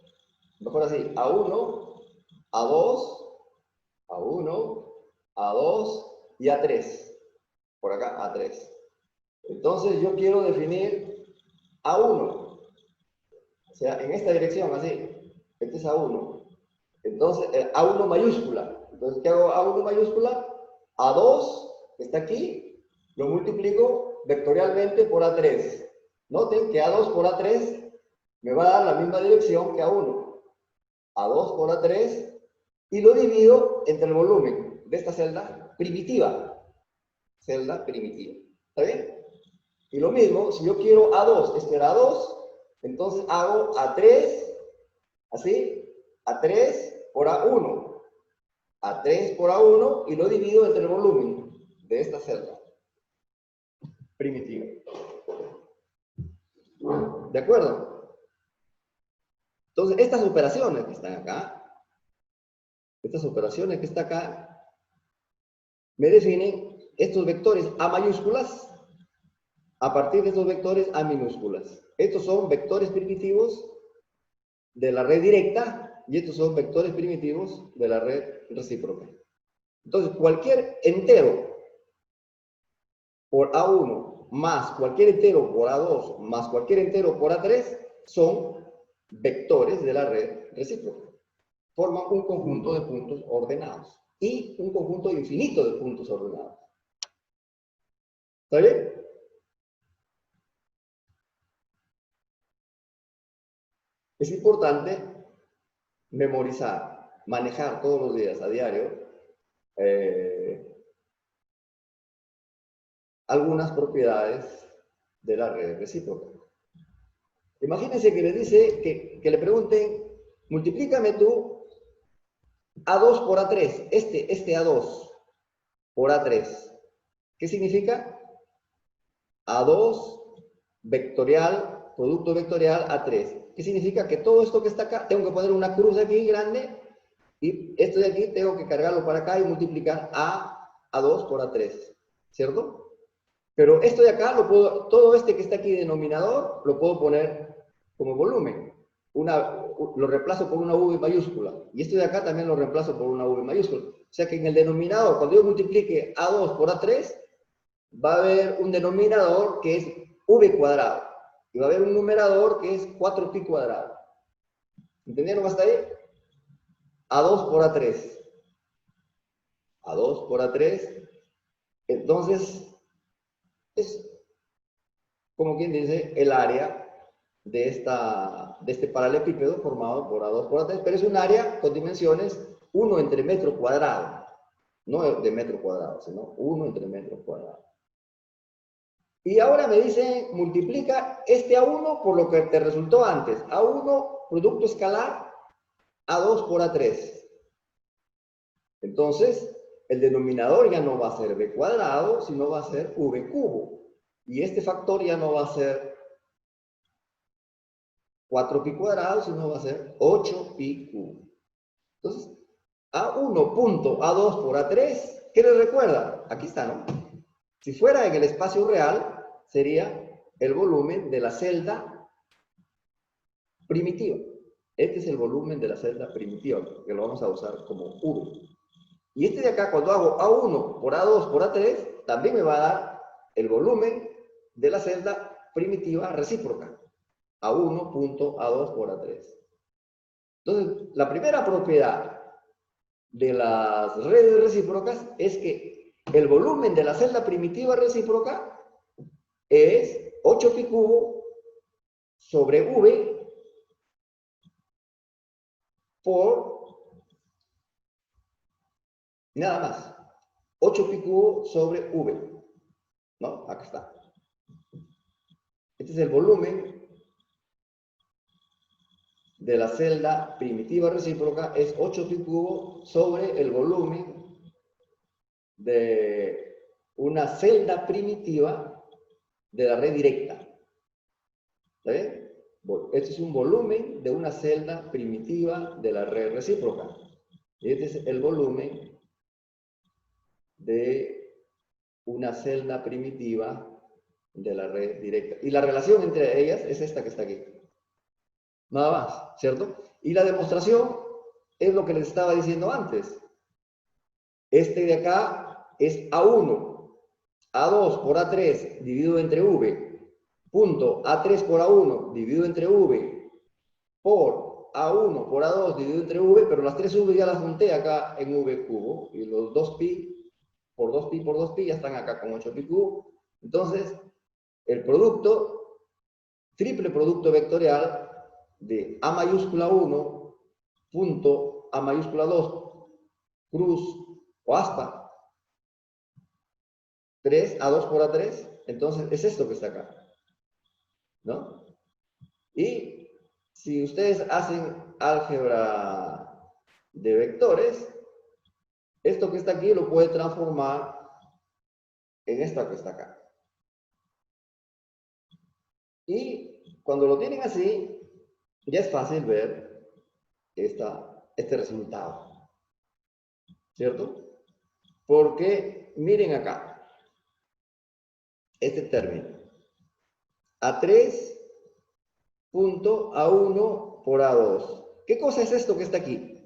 mejor así, A1, A2, A1, A2 y A3. Por acá, A3. Entonces yo quiero definir A1. O sea, en esta dirección, así. Este es A1. Entonces, A1 mayúscula. Entonces, ¿qué hago? A1 mayúscula. A2, que está aquí, lo multiplico vectorialmente por A3. Noten que A2 por A3 me va a dar la misma dirección que A1. A2 por A3 y lo divido entre el volumen de esta celda primitiva. Celda primitiva. ¿Está bien? Y lo mismo, si yo quiero A2, este era A2, entonces hago A3, así, A3 por A1. A3 por A1 y lo divido entre el volumen de esta celda primitiva. ¿De acuerdo? Entonces, estas operaciones que están acá, estas operaciones que están acá, me definen estos vectores A mayúsculas a partir de estos vectores A minúsculas. Estos son vectores primitivos de la red directa y estos son vectores primitivos de la red recíproca. Entonces, cualquier entero por A1 más cualquier entero por A2 más cualquier entero por A3 son vectores de la red recíproca. Forman un conjunto de puntos ordenados y un conjunto infinito de puntos ordenados. ¿Está bien? Es importante memorizar, manejar todos los días a diario algunas propiedades de la red recíproca. Imagínense que le dice, que le pregunten, multiplícame tú A2 por A3, este A2 por A3. ¿Qué significa? A2 vectorial, producto vectorial A3. ¿Qué significa? Que todo esto que está acá, tengo que poner una cruz aquí grande, y esto de aquí tengo que cargarlo para acá y multiplicar A2 por A3, ¿cierto? Pero esto de acá, todo este que está aquí denominador, lo puedo poner como volumen. Lo reemplazo por una V mayúscula. Y esto de acá también lo reemplazo por una V mayúscula. O sea que en el denominador, cuando yo multiplique A2 por A3, va a haber un denominador que es V cuadrado. Y va a haber un numerador que es 4pi cuadrado. ¿Entendieron hasta ahí? A2 por A3. A2 por A3. Entonces, es como quien dice el área de este paralelepípedo formado por A2 por A3, pero es un área con dimensiones 1 entre metro cuadrado. No de metro cuadrado, sino 1 entre metro cuadrado. Y ahora me dice, multiplica este A1 por lo que te resultó antes. A1, producto escalar, A2 por A3. Entonces, el denominador ya no va a ser b cuadrado, sino va a ser v cubo. Y este factor ya no va a ser 4pi cuadrado, sino va a ser 8pi cubo. Entonces, A1 punto A2 por A3, ¿qué les recuerda? Aquí está, ¿no? Si fuera en el espacio real, sería el volumen de la celda primitiva. Este es el volumen de la celda primitiva, que lo vamos a usar como V. Y este de acá, cuando hago A1 por A2 por A3, también me va a dar el volumen de la celda primitiva recíproca. A1 punto A2 por A3. Entonces, la primera propiedad de las redes recíprocas es que el volumen de la celda primitiva recíproca es 8pi cubo sobre V por Nada más. 8 pi cubo sobre V. ¿No? Acá está. Este es el volumen de la celda primitiva recíproca. Es 8 pi cubo sobre el volumen de una celda primitiva de la red directa. ¿Está bien? Este es un volumen de una celda primitiva de la red recíproca. Y este es el volumen de una celda primitiva de la red directa. Y la relación entre ellas es esta que está aquí. Nada más, ¿cierto? Y la demostración es lo que les estaba diciendo antes. Este de acá es A1, A2 por A3 dividido entre V, punto A3 por A1 dividido entre V, por A1 por A2 dividido entre V, pero las 3 V ya las junté acá en V cubo, y los 2pi por 2pi por 2pi ya están acá con 8 pi cubo. Entonces, el producto, triple producto vectorial de A mayúscula 1, punto A mayúscula 2, cruz o aspa, 3, A2 por A3, entonces es esto que está acá, ¿no? Y si ustedes hacen álgebra de vectores, esto que está aquí lo puede transformar en esta que está acá. Y cuando lo tienen así, ya es fácil ver este resultado, ¿cierto? Porque miren acá, este término, A3 punto A1 por A2. ¿Qué cosa es esto que está aquí?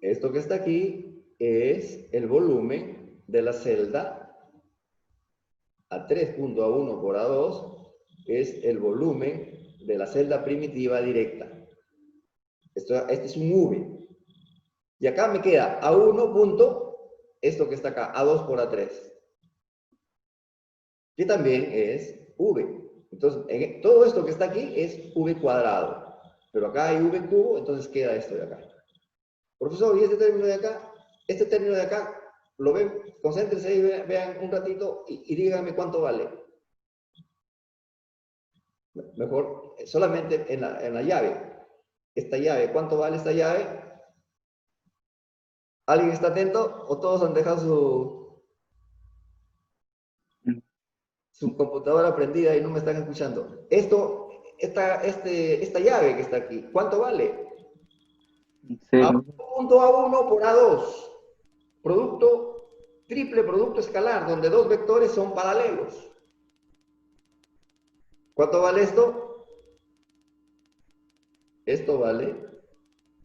Esto que está aquí es el volumen de la celda. A3 punto A1 por A2 es el volumen de la celda primitiva directa. Este es un V. Y acá me queda A1 punto, esto que está acá, A2 por A3. Que también es V. Entonces, todo esto que está aquí es V cuadrado. Pero acá hay V cubo, entonces queda esto de acá. Profesor, ¿y este término de acá? Este término de acá, ¿lo ven? Concéntrense ahí, vean un ratito y díganme cuánto vale. Mejor, solamente en la llave. Esta llave, ¿cuánto vale esta llave? ¿Alguien está atento o todos han dejado su computadora prendida y no me están escuchando? Esta llave que está aquí, ¿cuánto vale? Cero. Punto A1 por A2. Triple producto escalar, donde dos vectores son paralelos. ¿Cuánto vale esto? Esto vale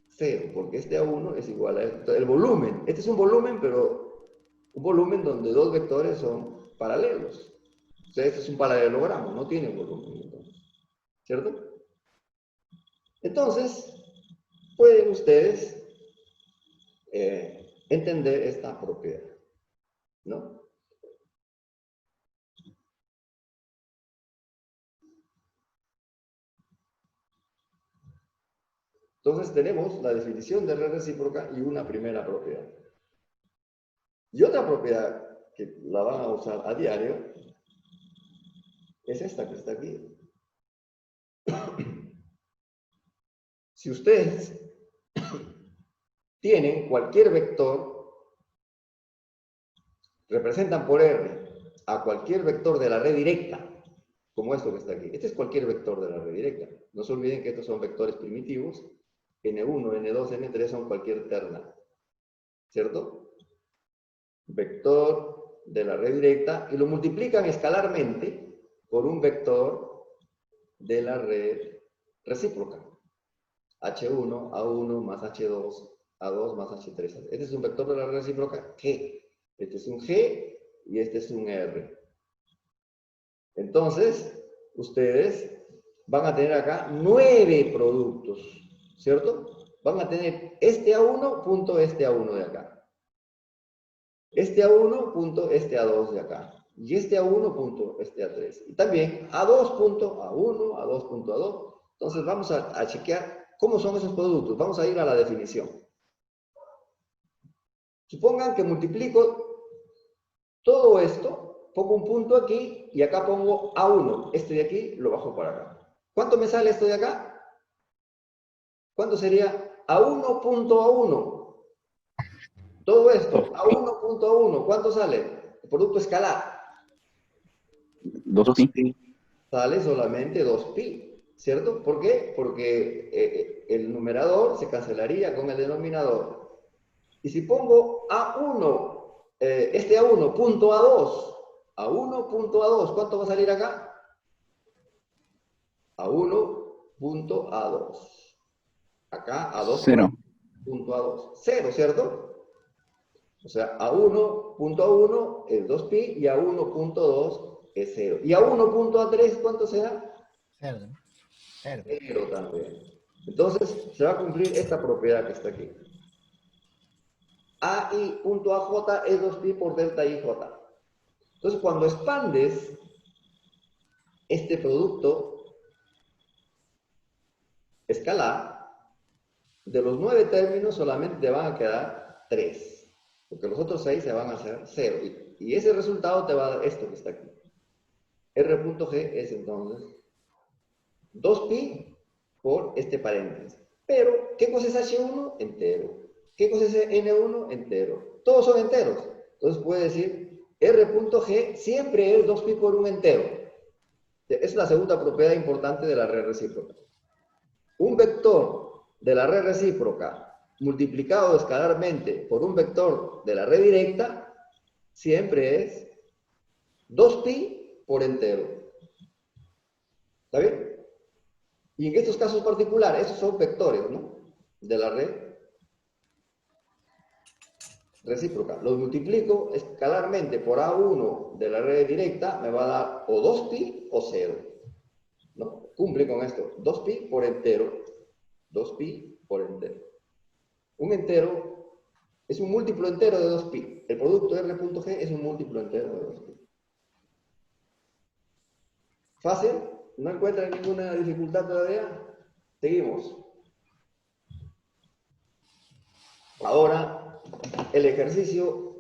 0, porque este A1 es igual a esto. El volumen, este es un volumen, pero un volumen donde dos vectores son paralelos. O sea, este es un paralelogramo, no tiene volumen, entonces, ¿cierto? Entonces, pueden ustedes entender esta propiedad, ¿no? Entonces tenemos la definición de red recíproca y una primera propiedad. Y otra propiedad que la van a usar a diario es esta que está aquí. Si ustedes tienen cualquier vector, representan por R a cualquier vector de la red directa, como esto que está aquí. Este es cualquier vector de la red directa. No se olviden que estos son vectores primitivos. N1, N2, N3 son cualquier terna, ¿cierto? Vector de la red directa y lo multiplican escalarmente por un vector de la red recíproca. H1, A1 más H2, A2 más H3. Este es un vector de la red recíproca G. Este es un G y este es un R. Entonces, ustedes van a tener acá 9 productos, ¿cierto? Van a tener este A1 punto este A1 de acá. Este A1 punto este A2 de acá. Y este A1 punto este A3. Y también A2 punto A1, A2 punto A2. Entonces vamos a chequear ¿cómo son esos productos? Vamos a ir a la definición. Supongan que multiplico todo esto, pongo un punto aquí y acá pongo A1. Este de aquí lo bajo para acá. ¿Cuánto me sale esto de acá? ¿Cuánto sería A1 punto A1? Todo esto, A1 punto A1, ¿cuánto sale? El producto escalar. 2pi. Sale solamente 2pi, ¿cierto? ¿Por qué? Porque el numerador se cancelaría con el denominador. Y si pongo A1, este A1 punto A2, A1 punto A2, ¿cuánto va a salir acá? A1 punto A2. Acá A2 por 0. punto A2. 0, ¿cierto? O sea, A1 punto A1 es 2pi y A1 punto 2 es 0. ¿Y A1 punto A3 cuánto será? 0. 0. 0 también. Entonces, se va a cumplir esta propiedad que está aquí. AI punto AJ es 2pi por delta IJ. Entonces, cuando expandes este producto escalar, de los 9 términos solamente te van a quedar 3, porque los otros 6 se van a hacer 0. Y ese resultado te va a dar esto que está aquí. R.G es entonces 2pi por este paréntesis. Pero, ¿qué cosa es H1? Entero. ¿Qué cosa es N1? Entero. Todos son enteros. Entonces puede decir, R.G siempre es 2pi por un entero. Es la segunda propiedad importante de la red recíproca. Un vector de la red recíproca multiplicado escalarmente por un vector de la red directa siempre es 2pi por entero. ¿Está bien? Y en estos casos particulares, esos son vectores, ¿no? De la red recíproca. Los multiplico escalarmente por A1 de la red directa, me va a dar o 2pi o 0. ¿No? Cumple con esto. 2pi por entero. 2pi por entero. Un entero es un múltiplo entero de 2pi. El producto R.G es un múltiplo entero de 2pi. ¿Fácil? ¿No encuentran ninguna dificultad todavía? Seguimos. Ahora, el ejercicio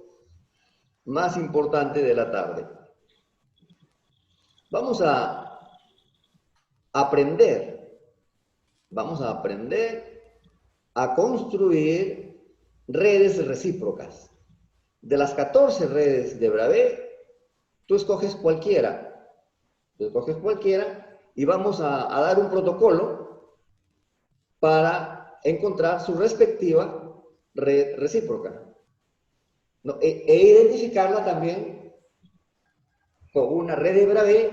más importante de la tarde. Vamos a aprender a construir redes recíprocas. De las 14 redes de Bravais, tú escoges cualquiera. Y vamos a dar un protocolo para encontrar su respectiva red recíproca. ¿No? E identificarla también con una red de Bravais,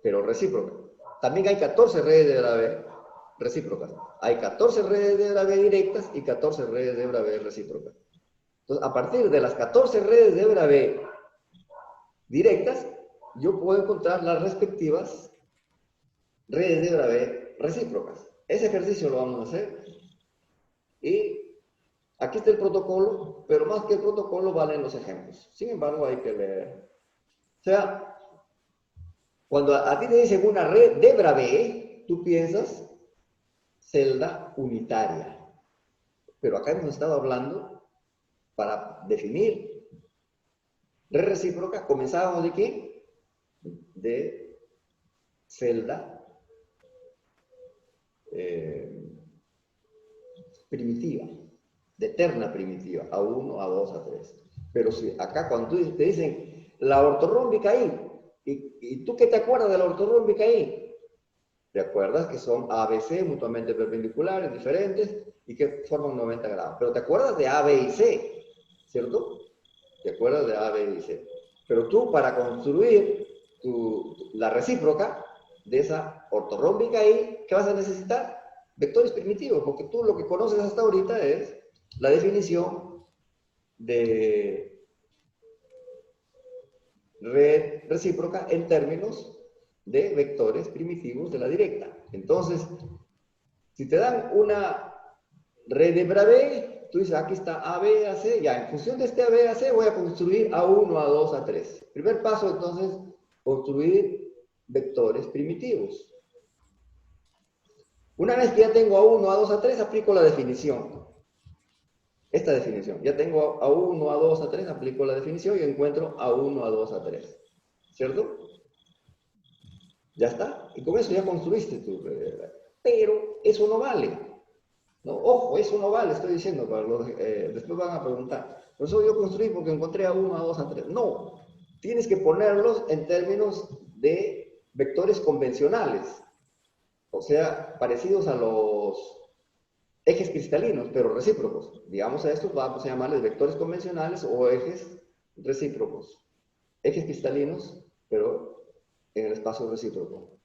pero recíproca. También hay 14 redes de Bravais recíprocas. Hay 14 redes de Bravais directas y 14 redes de Bravais recíprocas. Entonces, a partir de las 14 redes de Bravais directas, yo puedo encontrar las respectivas redes de Bravais recíprocas. Ese ejercicio lo vamos a hacer. Y aquí está el protocolo, pero más que el protocolo valen los ejemplos. Sin embargo, hay que leer. O sea, cuando a ti te dicen una red de Bravais, tú piensas celda unitaria. Pero acá hemos estado hablando, para definir red recíproca, comenzábamos de qué? De celda primitiva, de terna primitiva, A1, A2, A3. Pero si acá cuando te dicen la ortorrómbica ahí, ¿y tú qué te acuerdas de la ortorrómbica ahí? ¿Te acuerdas que son ABC mutuamente perpendiculares, diferentes, y que forman 90 grados? Pero te acuerdas de A, B y C, ¿cierto? ¿Te acuerdas de A, B y C? Pero tú, para construir la recíproca de esa ortorrómbica ahí, ¿qué vas a necesitar? Vectores primitivos, porque tú lo que conoces hasta ahorita es la definición de red recíproca en términos de vectores primitivos de la directa. Entonces, si te dan una red de Bravais, tú dices, aquí está A, B, A, C, ya, en función de este A, B, A, C, voy a construir A1, A2, A3. Primer paso, entonces, construir vectores primitivos. Una vez que ya tengo A1, A2, A3, aplico la definición. Esta definición. Ya tengo A1, A2, A3, aplico la definición y encuentro A1, A2, A3. ¿Cierto? Ya está. Y con eso ya construiste tu red. Pero eso no vale. No, ojo, eso no vale, estoy diciendo. Para los, después van a preguntar. Por eso yo construí porque encontré A1, A2, A3. No. Tienes que ponerlos en términos de vectores convencionales. O sea, parecidos a los ejes cristalinos, pero recíprocos. Digamos a estos vamos a llamarles vectores convencionales o ejes recíprocos. Ejes cristalinos, pero en el espacio recíproco.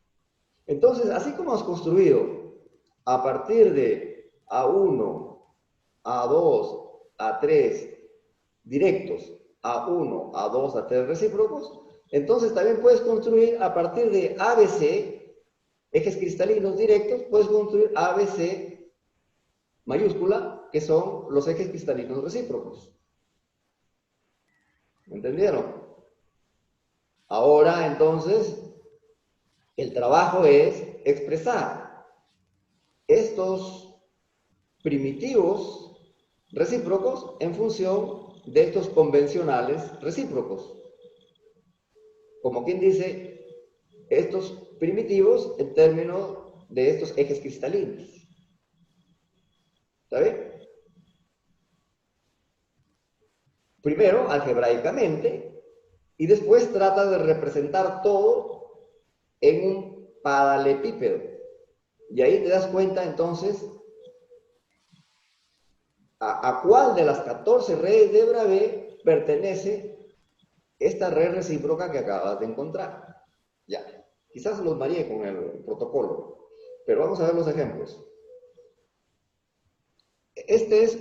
Entonces, así como has construido a partir de A1, A2, A3 directos, A1, A2, A3 recíprocos, entonces también puedes construir a partir de ABC, ejes cristalinos directos, puedes construir ABC mayúscula, que son los ejes cristalinos recíprocos. ¿Entendieron? Ahora, entonces, el trabajo es expresar estos primitivos recíprocos en función de estos convencionales recíprocos. Como quien dice, estos primitivos en términos de estos ejes cristalinos. ¿Está bien? Primero, algebraicamente, y después trata de representar todo en un paralelepípedo. Y ahí te das cuenta, entonces, a cuál de las 14 redes de Bravais pertenece esta red recíproca que acabas de encontrar. Ya, quizás los mareé con el protocolo, pero vamos a ver los ejemplos. Este es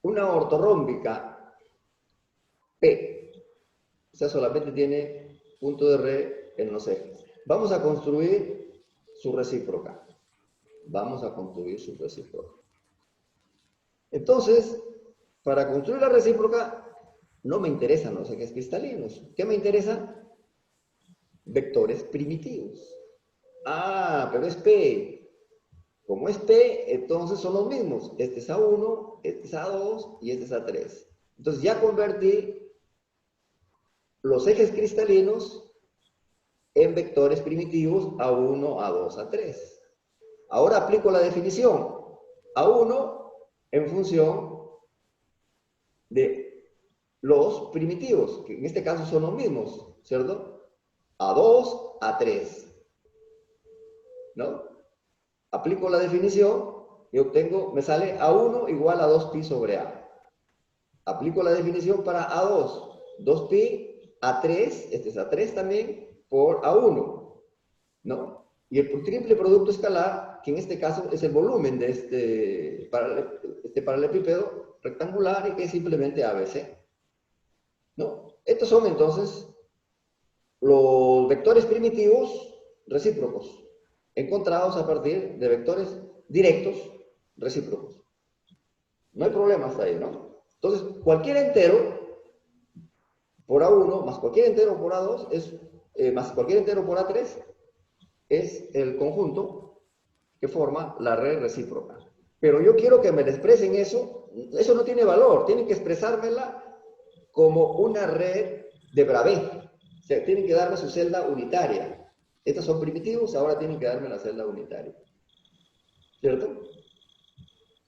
una ortorrómbica P, o sea, solamente tiene punto de red en los ejes. Vamos a construir su recíproca. Vamos a construir su recíproca. Entonces, para construir la recíproca, no me interesan los ejes cristalinos. ¿Qué me interesan? Vectores primitivos. Ah, pero es P. Como es P, entonces son los mismos. Este es A1, este es A2 y este es A3. Entonces ya convertí los ejes cristalinos en vectores primitivos A1, A2, A3. Ahora aplico la definición. A1 en función de los primitivos, que en este caso son los mismos, ¿cierto? A2, A3. ¿No? Aplico la definición y obtengo, me sale A1 igual a 2pi sobre A. Aplico la definición para A2, 2pi A3, este es A3 también, por A1, ¿no? Y el triple producto escalar, que en este caso es el volumen de este paralelepípedo rectangular y que es simplemente ABC, ¿no? Estos son entonces los vectores primitivos recíprocos, encontrados a partir de vectores directos recíprocos. No hay problema hasta ahí, ¿no? Entonces, cualquier entero por A1 más cualquier entero por A2 más cualquier entero por A3 es el conjunto que forma la red recíproca. Pero yo quiero que me expresen eso no tiene valor, tienen que expresármela como una red de Bravais. O sea, tienen que darme su celda unitaria. Estos son primitivos, ahora tienen que darme la celda unitaria. ¿Cierto?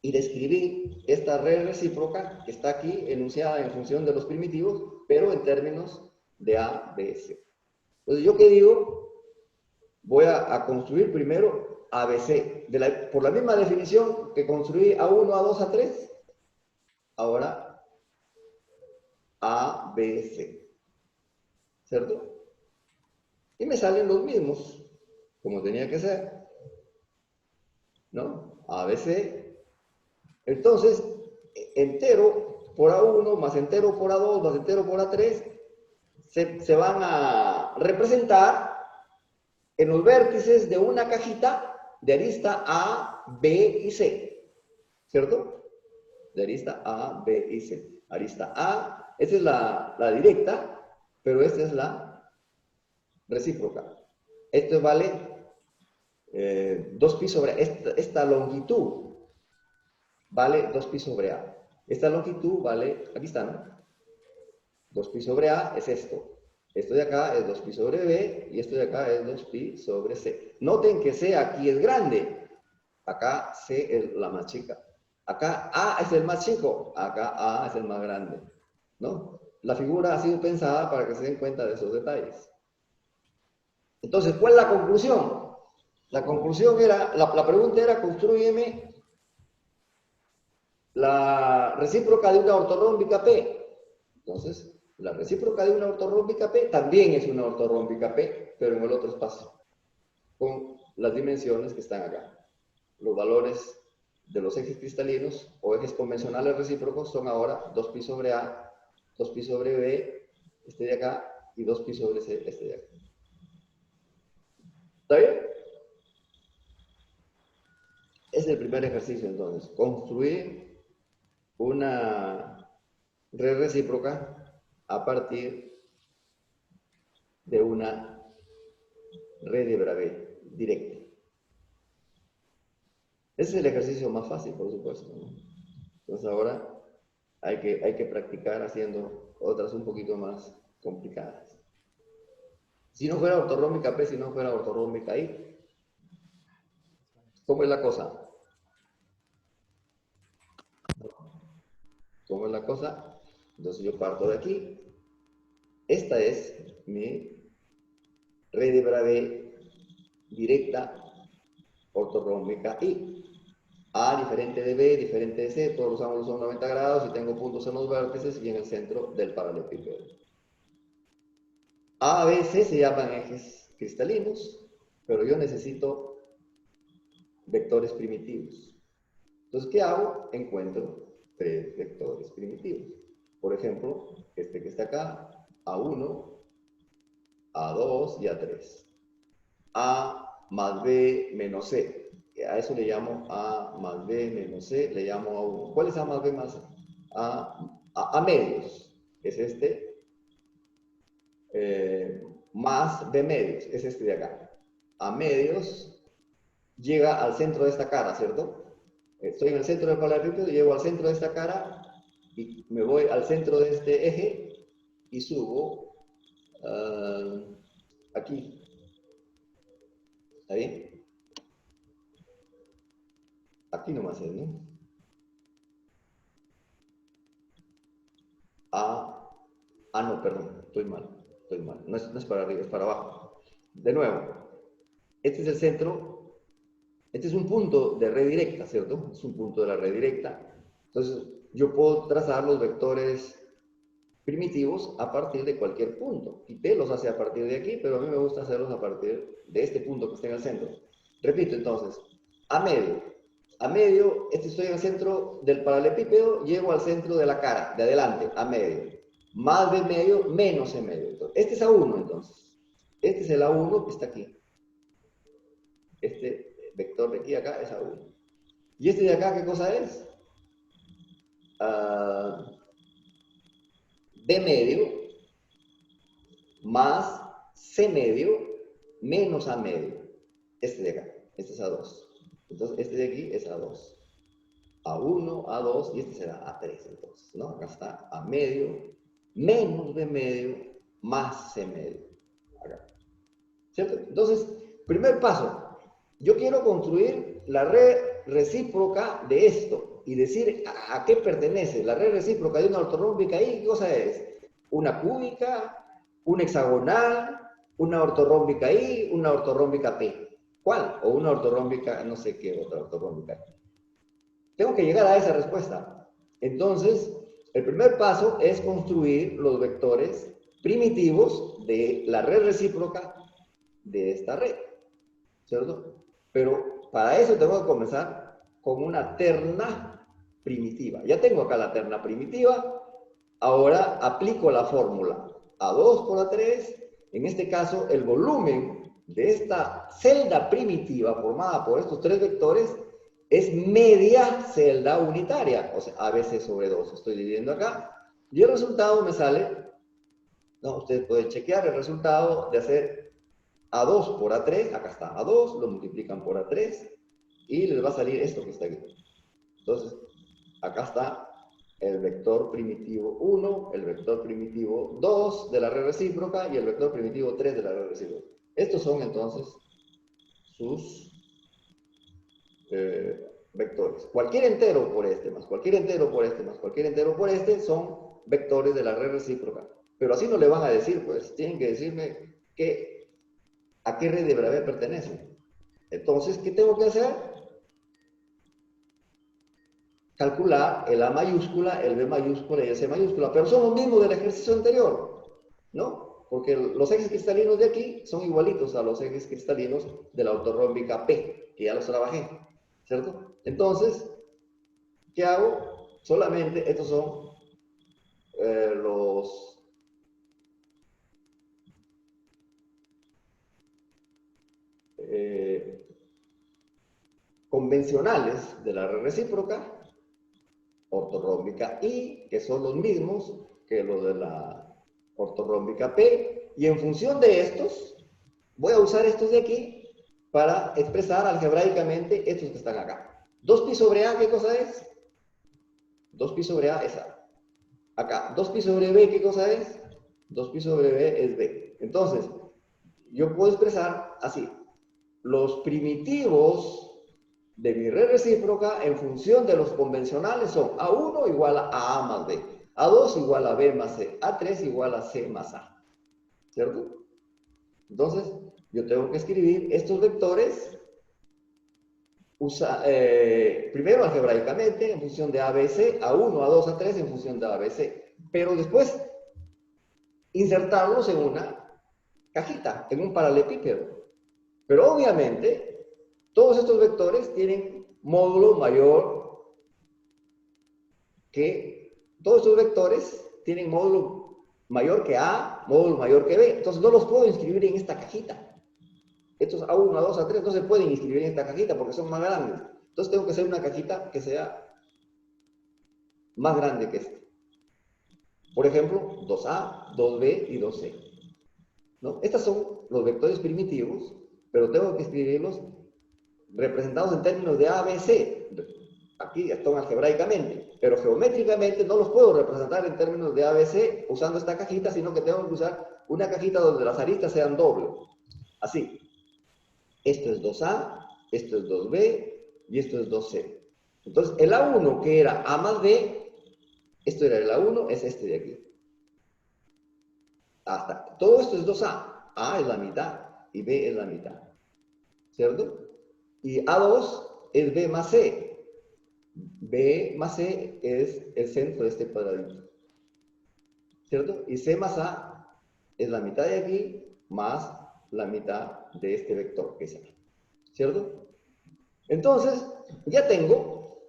Y describir esta red recíproca que está aquí enunciada en función de los primitivos, pero en términos de A, B, C. Entonces, ¿yo qué digo? Voy a construir primero ABC. Por la misma definición que construí A1, A2, A3, ahora ABC. ¿Cierto? Y me salen los mismos, como tenía que ser. ¿No? ABC. Entonces, entero por A1 más entero por A2 más entero por A3 se van a representar en los vértices de una cajita de arista A, B y C. ¿Cierto? De arista A, B y C. Arista A, esta es la directa, pero esta es la recíproca. Esto vale 2pi sobre esta longitud vale 2pi sobre A. Esta longitud vale, aquí está, ¿no? 2pi sobre A es esto. Esto de acá es 2pi sobre B y esto de acá es 2pi sobre C. Noten que C aquí es grande. Acá C es la más chica. Acá A es el más chico. Acá A es el más grande. ¿No? La figura ha sido pensada para que se den cuenta de esos detalles. Entonces, ¿cuál es la conclusión? La conclusión era, la pregunta era, constrúyeme la recíproca de una ortorrómbica P. Entonces, la recíproca de una ortorrómbica P también es una ortorrómbica P, pero en el otro espacio, con las dimensiones que están acá. Los valores de los ejes cristalinos o ejes convencionales recíprocos son ahora 2pi sobre A, 2pi sobre B, este de acá, y 2pi sobre C, este de acá. ¿Está bien? Es el primer ejercicio, entonces. Construir una red recíproca a partir de una red de Bravais directa. Ese es el ejercicio más fácil, por supuesto, ¿no? Entonces ahora hay que practicar haciendo otras un poquito más complicadas. Si no fuera ortorrómbica P, si no fuera ortorrómbica I, ¿cómo es la cosa? ¿Cómo es la cosa? Entonces yo parto de aquí. Esta es mi red de Bravais directa ortorrómbica I. A diferente de B, diferente de C, todos los ángulos son 90 grados y tengo puntos en los vértices y en el centro del paralelepípedo. A, B, C se llaman ejes cristalinos, pero yo necesito vectores primitivos. Entonces, ¿qué hago? Encuentro 3 vectores primitivos. Por ejemplo, este que está acá, A1, A2 y A3. A más B menos C. A eso le llamo A más B menos C, le llamo A1. ¿Cuál es A más B más C? A medios, es este. Más B medios, es este de acá. A medios llega al centro de esta cara, ¿cierto? Estoy en el centro del paralelepípedo, llego al centro de esta cara y me voy al centro de este eje y subo aquí. ¿Está bien? Aquí nomás es, ¿no? No, perdón, estoy mal. No es para arriba, es para abajo. De nuevo, este es el centro, este es un punto de red directa, ¿cierto? Es un punto de la red directa. Entonces, yo puedo trazar los vectores primitivos a partir de cualquier punto. Y P los hace a partir de aquí, pero a mí me gusta hacerlos a partir de este punto que está en el centro. Repito, entonces, a medio, estoy en el centro del paralelepípedo, llego al centro de la cara, de adelante, a medio. Más B medio, menos C medio. Entonces, este es A1, entonces. Este es el A1 que está aquí. Este vector de aquí a acá es A1. ¿Y este de acá qué cosa es? B medio más C medio menos A medio. Este de acá. Este es A2. Entonces, este de aquí es A2. A1, A2 y este será A3, entonces, ¿no? Acá está A medio menos B medio más C medio. Acá. ¿Cierto? Entonces, primer paso. Yo quiero construir la red recíproca de esto y decir a qué pertenece. La red recíproca de una ortorrómbica I, ¿qué cosa es? Una cúbica, una hexagonal, una ortorrómbica I, una ortorrómbica P. ¿Cuál? O una ortorrómbica, no sé qué otra ortorrómbica. Tengo que llegar a esa respuesta. Entonces, el primer paso es construir los vectores primitivos de la red recíproca de esta red, ¿cierto? Pero para eso tengo que comenzar con una terna primitiva. Ya tengo acá la terna primitiva. Ahora aplico la fórmula A2 por A3. En este caso, el volumen de esta celda primitiva formada por estos 3 vectores es media celda unitaria, o sea, ABC sobre 2. Estoy dividiendo acá. Y el resultado me sale, no, ustedes pueden chequear el resultado de hacer A2 por A3, acá está A2, lo multiplican por A3 y les va a salir esto que está aquí. Entonces, acá está el vector primitivo 1, el vector primitivo 2 de la red recíproca y el vector primitivo 3 de la red recíproca. Estos son entonces sus vectores. Cualquier entero por este, más cualquier entero por este, más cualquier entero por este, son vectores de la red recíproca. Pero así no le van a decir, pues, tienen que decirme a qué red de Bravais pertenecen. Entonces, ¿qué tengo que hacer? Calcular el A mayúscula, el B mayúscula y el C mayúscula, pero son los mismos del ejercicio anterior, ¿no? Porque los ejes cristalinos de aquí son igualitos a los ejes cristalinos de la ortorrómbica P, que ya los trabajé, ¿cierto? Entonces, ¿qué hago? Solamente estos son los convencionales de la red recíproca ortorrómbica I, que son los mismos que los de la ortorrómbica P, y en función de estos, voy a usar estos de aquí para expresar algebraicamente estos que están acá. 2pi sobre A, ¿qué cosa es? 2pi sobre A es A. Acá, 2pi sobre B, ¿qué cosa es? 2pi sobre B es B. Entonces, yo puedo expresar así, los primitivos de mi red recíproca en función de los convencionales son A1 igual a A más B, A2 igual a B más C, A3 igual a C más A, ¿cierto? Entonces, yo tengo que escribir estos vectores primero algebraicamente en función de ABC, A1, A2, A3 en función de ABC, pero después insertarlos en una cajita, en un paralelepípedo. Pero obviamente, todos estos vectores tienen módulo mayor que, todos estos vectores tienen módulo mayor que A, módulo mayor que B, entonces no los puedo inscribir en esta cajita. Estos A1, A2, A3 no se pueden inscribir en esta cajita porque son más grandes. Entonces tengo que hacer una cajita que sea más grande que esta. Por ejemplo, 2A, 2B y 2C. ¿No? Estos son los vectores primitivos, pero tengo que escribirlos representados en términos de A, B, C. Aquí están algebraicamente, pero geométricamente no los puedo representar en términos de A, B, C usando esta cajita, sino que tengo que usar una cajita donde las aristas sean dobles. Así. Esto es 2A, esto es 2B y esto es 2C. Entonces, el A1 que era A más B, esto era el A1, es este de aquí. Todo esto es 2A. A es la mitad y B es la mitad. ¿Cierto? Y A2 es B más C. B más C es el centro de este cuadradito. ¿Cierto? Y C más A es la mitad de aquí más la mitad de este vector que es aquí. ¿Cierto? Entonces, ya tengo,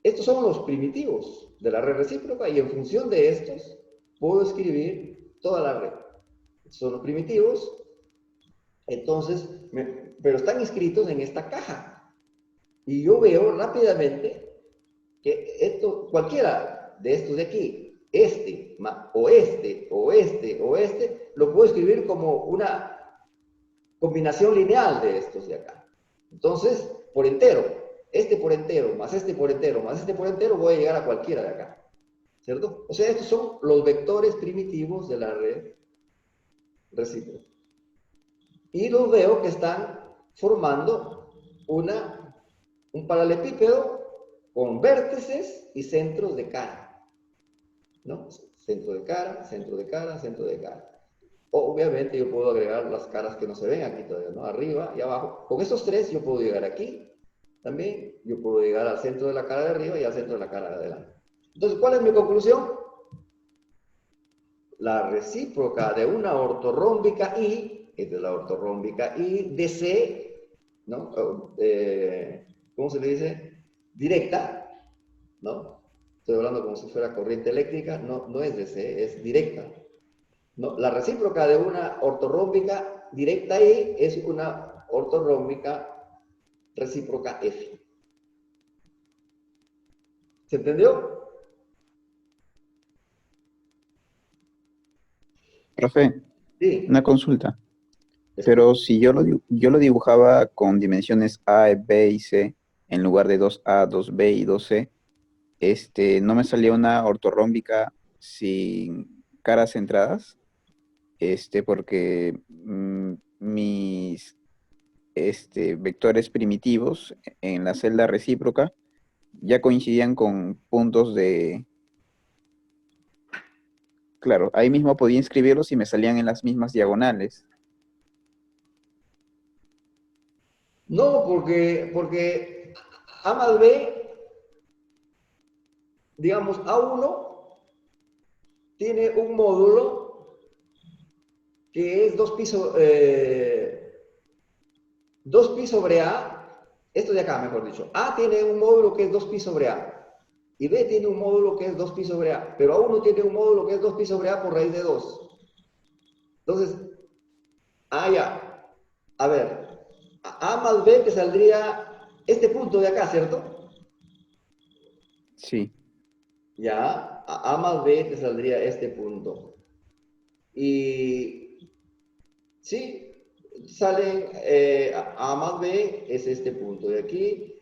estos son los primitivos de la red recíproca y en función de estos puedo escribir toda la red. Estos son los primitivos, entonces, pero están inscritos en esta caja. Y yo veo rápidamente que esto, cualquiera de estos de aquí, o este, lo puedo escribir como una combinación lineal de estos de acá. Entonces, por entero, este por entero, más este por entero, más este por entero, voy a llegar a cualquiera de acá. ¿Cierto? O sea, estos son los vectores primitivos de la red recíproca. Y los veo que están formando un paralelepípedo con vértices y centros de cara. ¿No? Centro de cara, centro de cara, centro de cara. Obviamente yo puedo agregar las caras que no se ven aquí todavía, ¿no? Arriba y abajo. Con estos tres yo puedo llegar aquí. También yo puedo llegar al centro de la cara de arriba y al centro de la cara de adelante. Entonces, ¿cuál es mi conclusión? La recíproca de una ortorrómbica I, es de la ortorrómbica I de C, ¿no? ¿Cómo se le dice? Directa, ¿no? Estoy hablando como si fuera corriente eléctrica, no es de C, es directa. ¿No? La recíproca de una ortorrómbica directa I es una ortorrómbica recíproca F. ¿Se entendió? Profe, Sí. una consulta. Pero si yo lo dibujaba con dimensiones A, B y C, en lugar de 2A, 2B y 2C, no me salía una ortorrómbica sin caras centradas, porque mis vectores primitivos en la celda recíproca ya coincidían con puntos claro, ahí mismo podía inscribirlos y me salían en las mismas diagonales. No, porque A más B, digamos, A1 tiene un módulo que es 2pi sobre A, esto de acá, mejor dicho. A tiene un módulo que es 2pi sobre A. Y B tiene un módulo que es 2pi sobre A. Pero A1 tiene un módulo que es 2pi sobre A por raíz de 2. Entonces, ya. A ver, A más B te saldría este punto de acá, ¿cierto? Sí, Ya, A más B te saldría este punto. Y sí, salen A más B es este punto de aquí.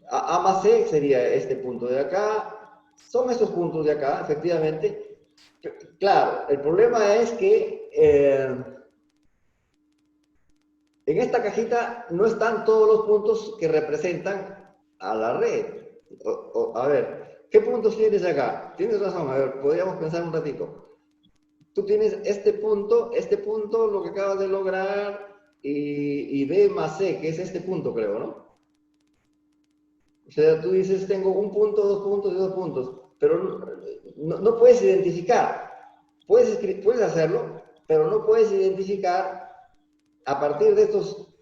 A más C sería este punto de acá. Son estos puntos de acá, efectivamente. Claro, el problema es que en esta cajita no están todos los puntos que representan a la red. A ver, ¿qué puntos tienes acá? Tienes razón, a ver, podríamos pensar un ratito. Tú tienes este punto, lo que acabas de lograr, y B más C, que es este punto, creo, ¿no? O sea, tú dices, tengo un punto, 2 puntos y 2 puntos, pero no puedes identificar. Puedes hacerlo, pero no puedes identificar a partir de estos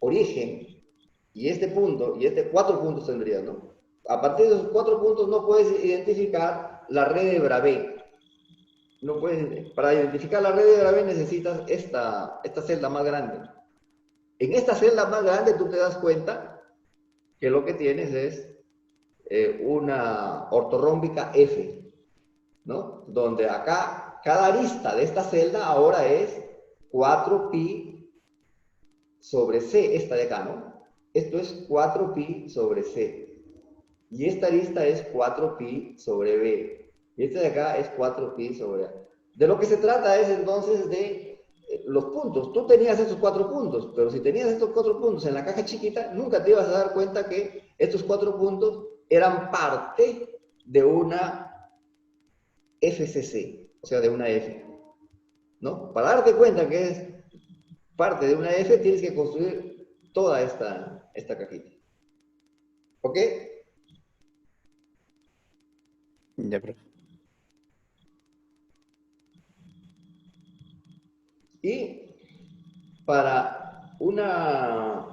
origen y este punto, y 4 puntos tendrías, ¿no? A partir de esos 4 puntos no puedes identificar la red de Bravais. No puedes, para identificar la red de Bravais necesitas esta celda más grande. En esta celda más grande tú te das cuenta que lo que tienes es una ortorrómbica F, ¿no? Donde acá cada arista de esta celda ahora es 4pi sobre C, esta de acá, ¿no? Esto es 4pi sobre C. Y esta arista es 4pi sobre B. Y esta de acá es 4pi sobre A. De lo que se trata es entonces de los puntos. Tú tenías estos 4 puntos, pero si tenías estos 4 puntos en la caja chiquita, nunca te ibas a dar cuenta que estos 4 puntos eran parte de una FCC, o sea, de una F. ¿No? Para darte cuenta que es parte de una F, tienes que construir toda esta cajita. ¿Ok? ya, profe. Y para una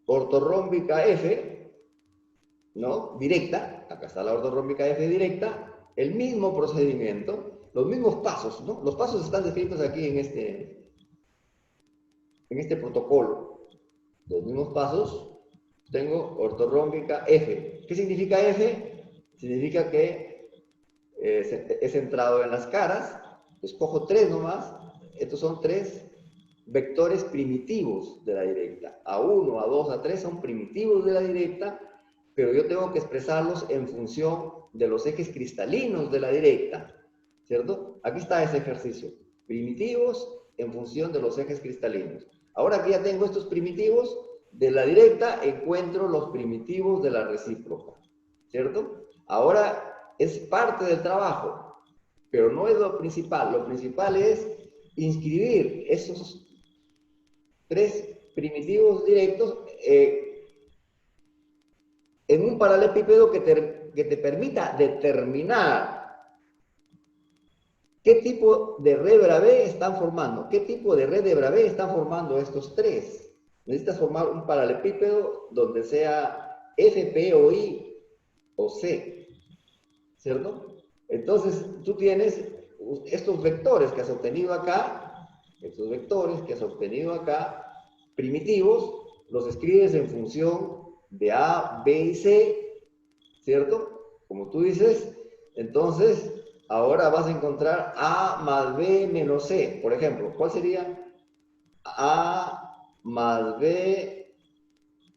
ortorrómbica F, ¿no? Directa, acá está la ortorrómbica F directa, el mismo procedimiento, los mismos pasos, ¿no? Los pasos están descritos aquí en este protocolo. Los mismos pasos, tengo ortorrómbica F. ¿Qué significa F? Significa que es centrado en las caras. Escojo 3 nomás. Estos son 3 vectores primitivos de la directa. A1, A2, A3 son primitivos de la directa, pero yo tengo que expresarlos en función de los ejes cristalinos de la directa, ¿cierto? Aquí está ese ejercicio. Primitivos en función de los ejes cristalinos. Ahora que ya tengo estos primitivos de la directa, encuentro los primitivos de la recíproca, ¿cierto? Ahora es parte del trabajo, pero no es lo principal. Lo principal es inscribir esos 3 primitivos directos en un paralelepípedo que te permita determinar qué tipo de red Bravais están formando, qué tipo de red de Bravais están formando estos 3. Necesitas formar un paralelepípedo donde sea F, P o I o C, ¿cierto? Entonces tú tienes estos vectores que has obtenido acá, primitivos, los escribes en función de A, B y C, ¿cierto? Como tú dices, entonces ahora vas a encontrar A más B menos C, por ejemplo. ¿Cuál sería? A más B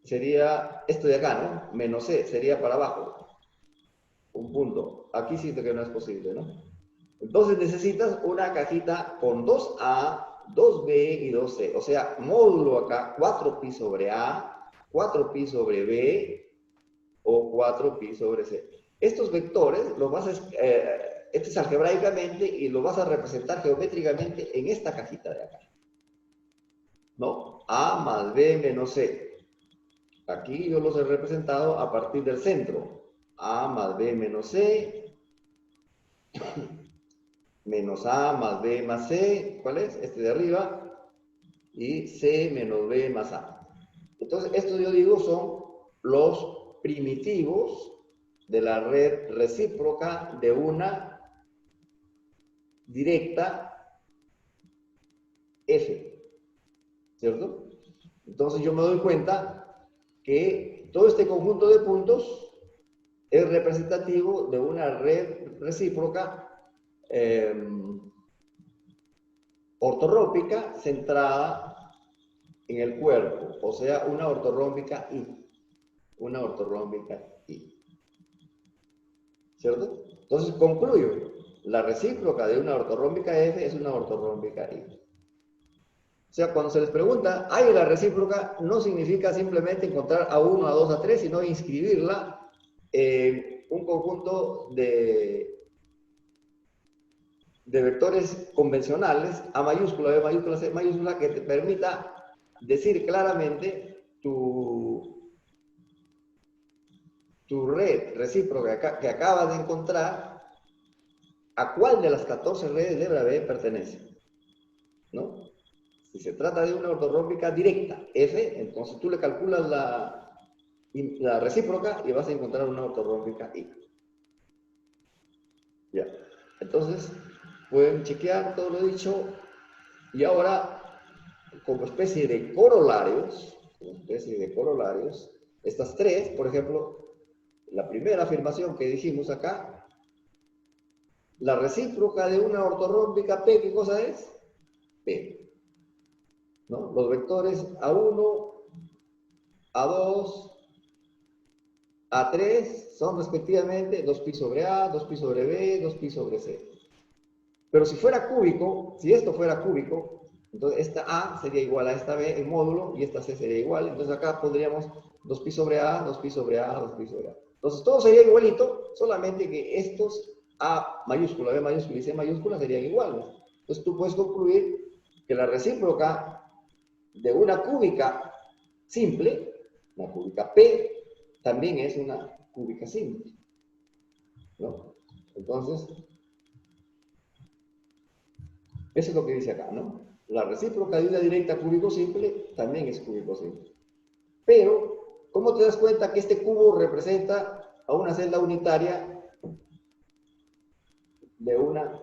sería esto de acá, ¿no? Menos C sería para abajo. Un punto. Aquí siento que no es posible, ¿no? Entonces necesitas una cajita con 2A, 2B y 2C. O sea, módulo acá, 4pi sobre A, 4pi sobre B o 4pi sobre C. Estos vectores los vas a, este es algebraicamente y lo vas a representar geométricamente en esta cajita de acá. ¿No? A más B menos C. Aquí yo los he representado a partir del centro. A más B menos C menos A más B más C, ¿cuál es? Este de arriba, y C menos B más A. Entonces, estos yo digo son los primitivos de la red recíproca de una directa F, ¿cierto? Entonces yo me doy cuenta que todo este conjunto de puntos es representativo de una red recíproca ortorrómbica centrada en el cuerpo, o sea, una ortorrómbica I. Una ortorrómbica I. ¿Cierto? Entonces concluyo, la recíproca de una ortorrómbica F es una ortorrómbica I. O sea, cuando se les pregunta, ¿hay la recíproca? No significa simplemente encontrar A1, A2, A3, sino inscribirla en un conjunto de vectores convencionales, A mayúscula, B mayúscula, C mayúscula, que te permita decir claramente tu red recíproca que acabas de encontrar, a cuál de las 14 redes de hebra B pertenece, ¿no? Si se trata de una ortorrómbica directa, F, entonces tú le calculas la recíproca y vas a encontrar una ortorrómbica I. Ya. Entonces, pueden chequear todo lo dicho y ahora, como especie de corolarios, estas tres, por ejemplo, la primera afirmación que dijimos acá, la recíproca de una ortorrómbica P, ¿qué cosa es? P. ¿No? Los vectores A1, A2, A3 son respectivamente 2pi sobre A, 2pi sobre B, 2pi sobre C. Pero si fuera cúbico, si esto fuera cúbico, entonces esta A sería igual a esta B en módulo y esta C sería igual. Entonces acá pondríamos 2pi sobre A, 2pi sobre A, 2pi sobre A. Entonces todo sería igualito, solamente que estos A mayúscula, B mayúscula y C mayúscula serían iguales. Entonces tú puedes concluir que la recíproca de una cúbica simple, la cúbica P, también es una cúbica simple, ¿no? Entonces, eso es lo que dice acá, ¿no? La recíproca de una directa cúbico simple también es cúbico simple. Pero, ¿cómo te das cuenta que este cubo representa a una celda unitaria de una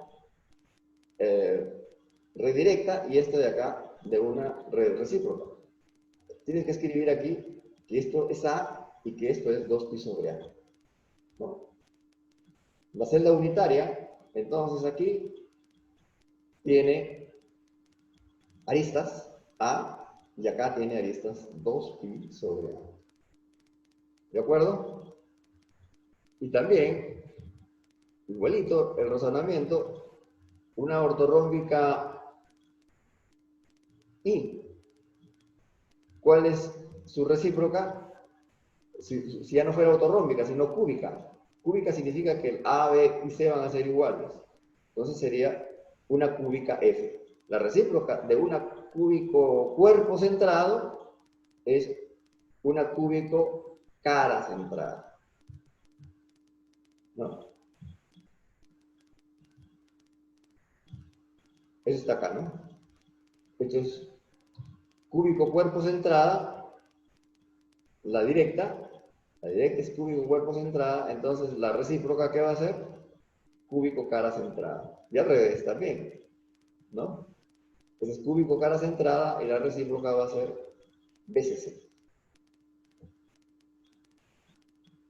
red directa y esta de acá de una red recíproca? Tienes que escribir aquí que esto es A y que esto es 2pi sobre A, ¿no? La celda unitaria, entonces aquí tiene aristas A y acá tiene aristas 2pi sobre A. ¿De acuerdo? Y también, igualito, el razonamiento, una ortorrómbica I. ¿Cuál es su recíproca? Si ya no fuera ortorrómbica, sino cúbica. Cúbica significa que el A, B y C van a ser iguales. Entonces sería una cúbica F. La recíproca de una cúbico cuerpo centrado es una cúbico cara centrada, ¿no? Eso está acá, ¿no? Entonces, cúbico cuerpo centrada, la directa es cúbico cuerpo centrada, entonces la recíproca, ¿qué va a ser? Cúbico cara centrada. Y al revés también, ¿no? Entonces, cúbico cara centrada y la recíproca va a ser BCC.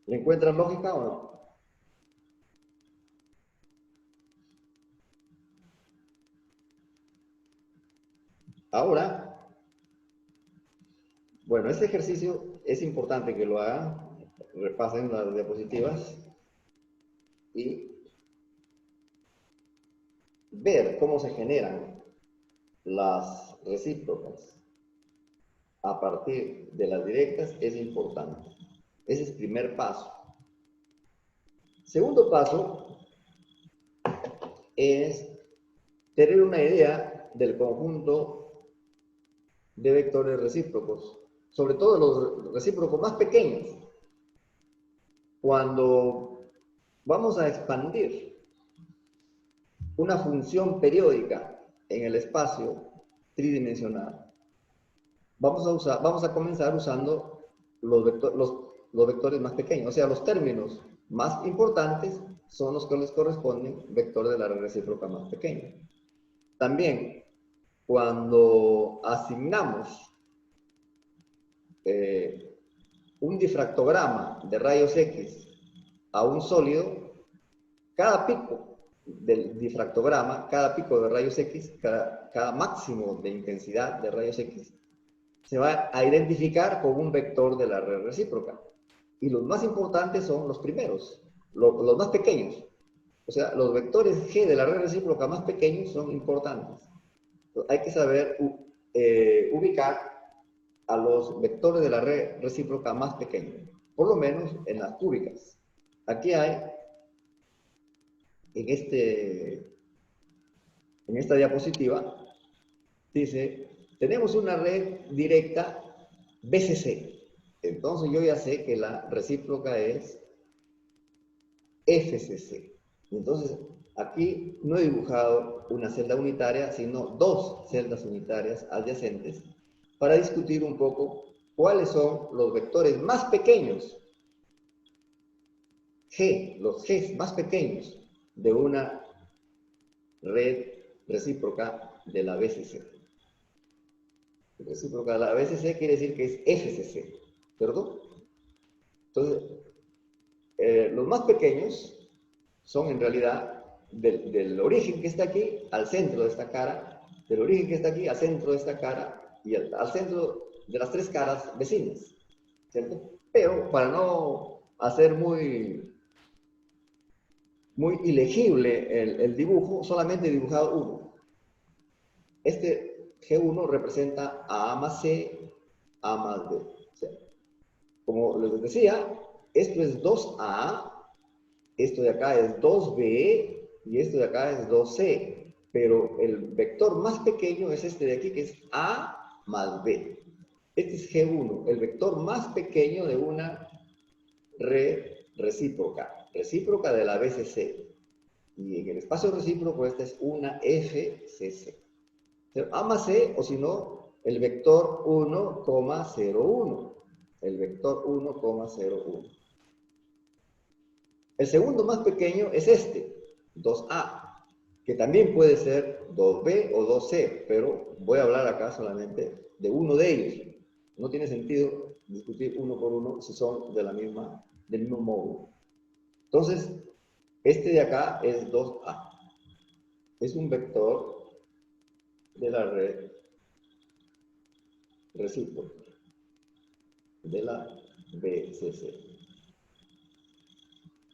¿Le encuentran lógica o no? Ahora, bueno, este ejercicio es importante que lo hagan, repasen las diapositivas y ver cómo se generan las recíprocas a partir de las directas es importante. Ese es el primer paso. Segundo paso es tener una idea del conjunto de vectores recíprocos, sobre todo los recíprocos más pequeños. Cuando vamos a expandir una función periódica en el espacio tridimensional, vamos a comenzar usando los vectores más pequeños, o sea, los términos más importantes son los que les corresponden vector de la red recíproca más pequeña. También, cuando asignamos un difractograma de rayos X a un sólido, cada pico del difractograma, cada pico de rayos X, cada máximo de intensidad de rayos X, se va a identificar con un vector de la red recíproca. Y los más importantes son los primeros, los más pequeños. O sea, los vectores G de la red recíproca más pequeños son importantes. Hay que saber ubicar a los vectores de la red recíproca más pequeños, por lo menos en las cúbicas. Aquí hay, en esta diapositiva, dice, tenemos una red directa BCC. Entonces yo ya sé que la recíproca es FCC. Entonces, aquí no he dibujado una celda unitaria, sino dos celdas unitarias adyacentes para discutir un poco cuáles son los vectores más pequeños, G, los G más pequeños de una red recíproca de la BCC. Recíproca de la BCC quiere decir que es FCC, ¿perdón? Entonces, los más pequeños son en realidad del origen que está aquí al centro de esta cara, del origen que está aquí al centro de esta cara y al centro de las tres caras vecinas, ¿cierto? Pero para no hacer muy ilegible el dibujo, solamente he dibujado uno. Este G1 representa a A más C, A más B. O sea, como les decía, esto es 2A, esto de acá es 2B y esto de acá es 2C. Pero el vector más pequeño es este de aquí, que es A más B. Este es G1, el vector más pequeño de una red recíproca de la BCC. Y en el espacio recíproco esta es una FCC. A más C, o si no, el vector 1,01. El vector 1,01. El segundo más pequeño es este, 2A, que también puede ser 2B o 2C, pero voy a hablar acá solamente de uno de ellos. No tiene sentido discutir uno por uno si son del mismo módulo. Entonces, este de acá es 2A. Es un vector de la red recíproca de la BCC.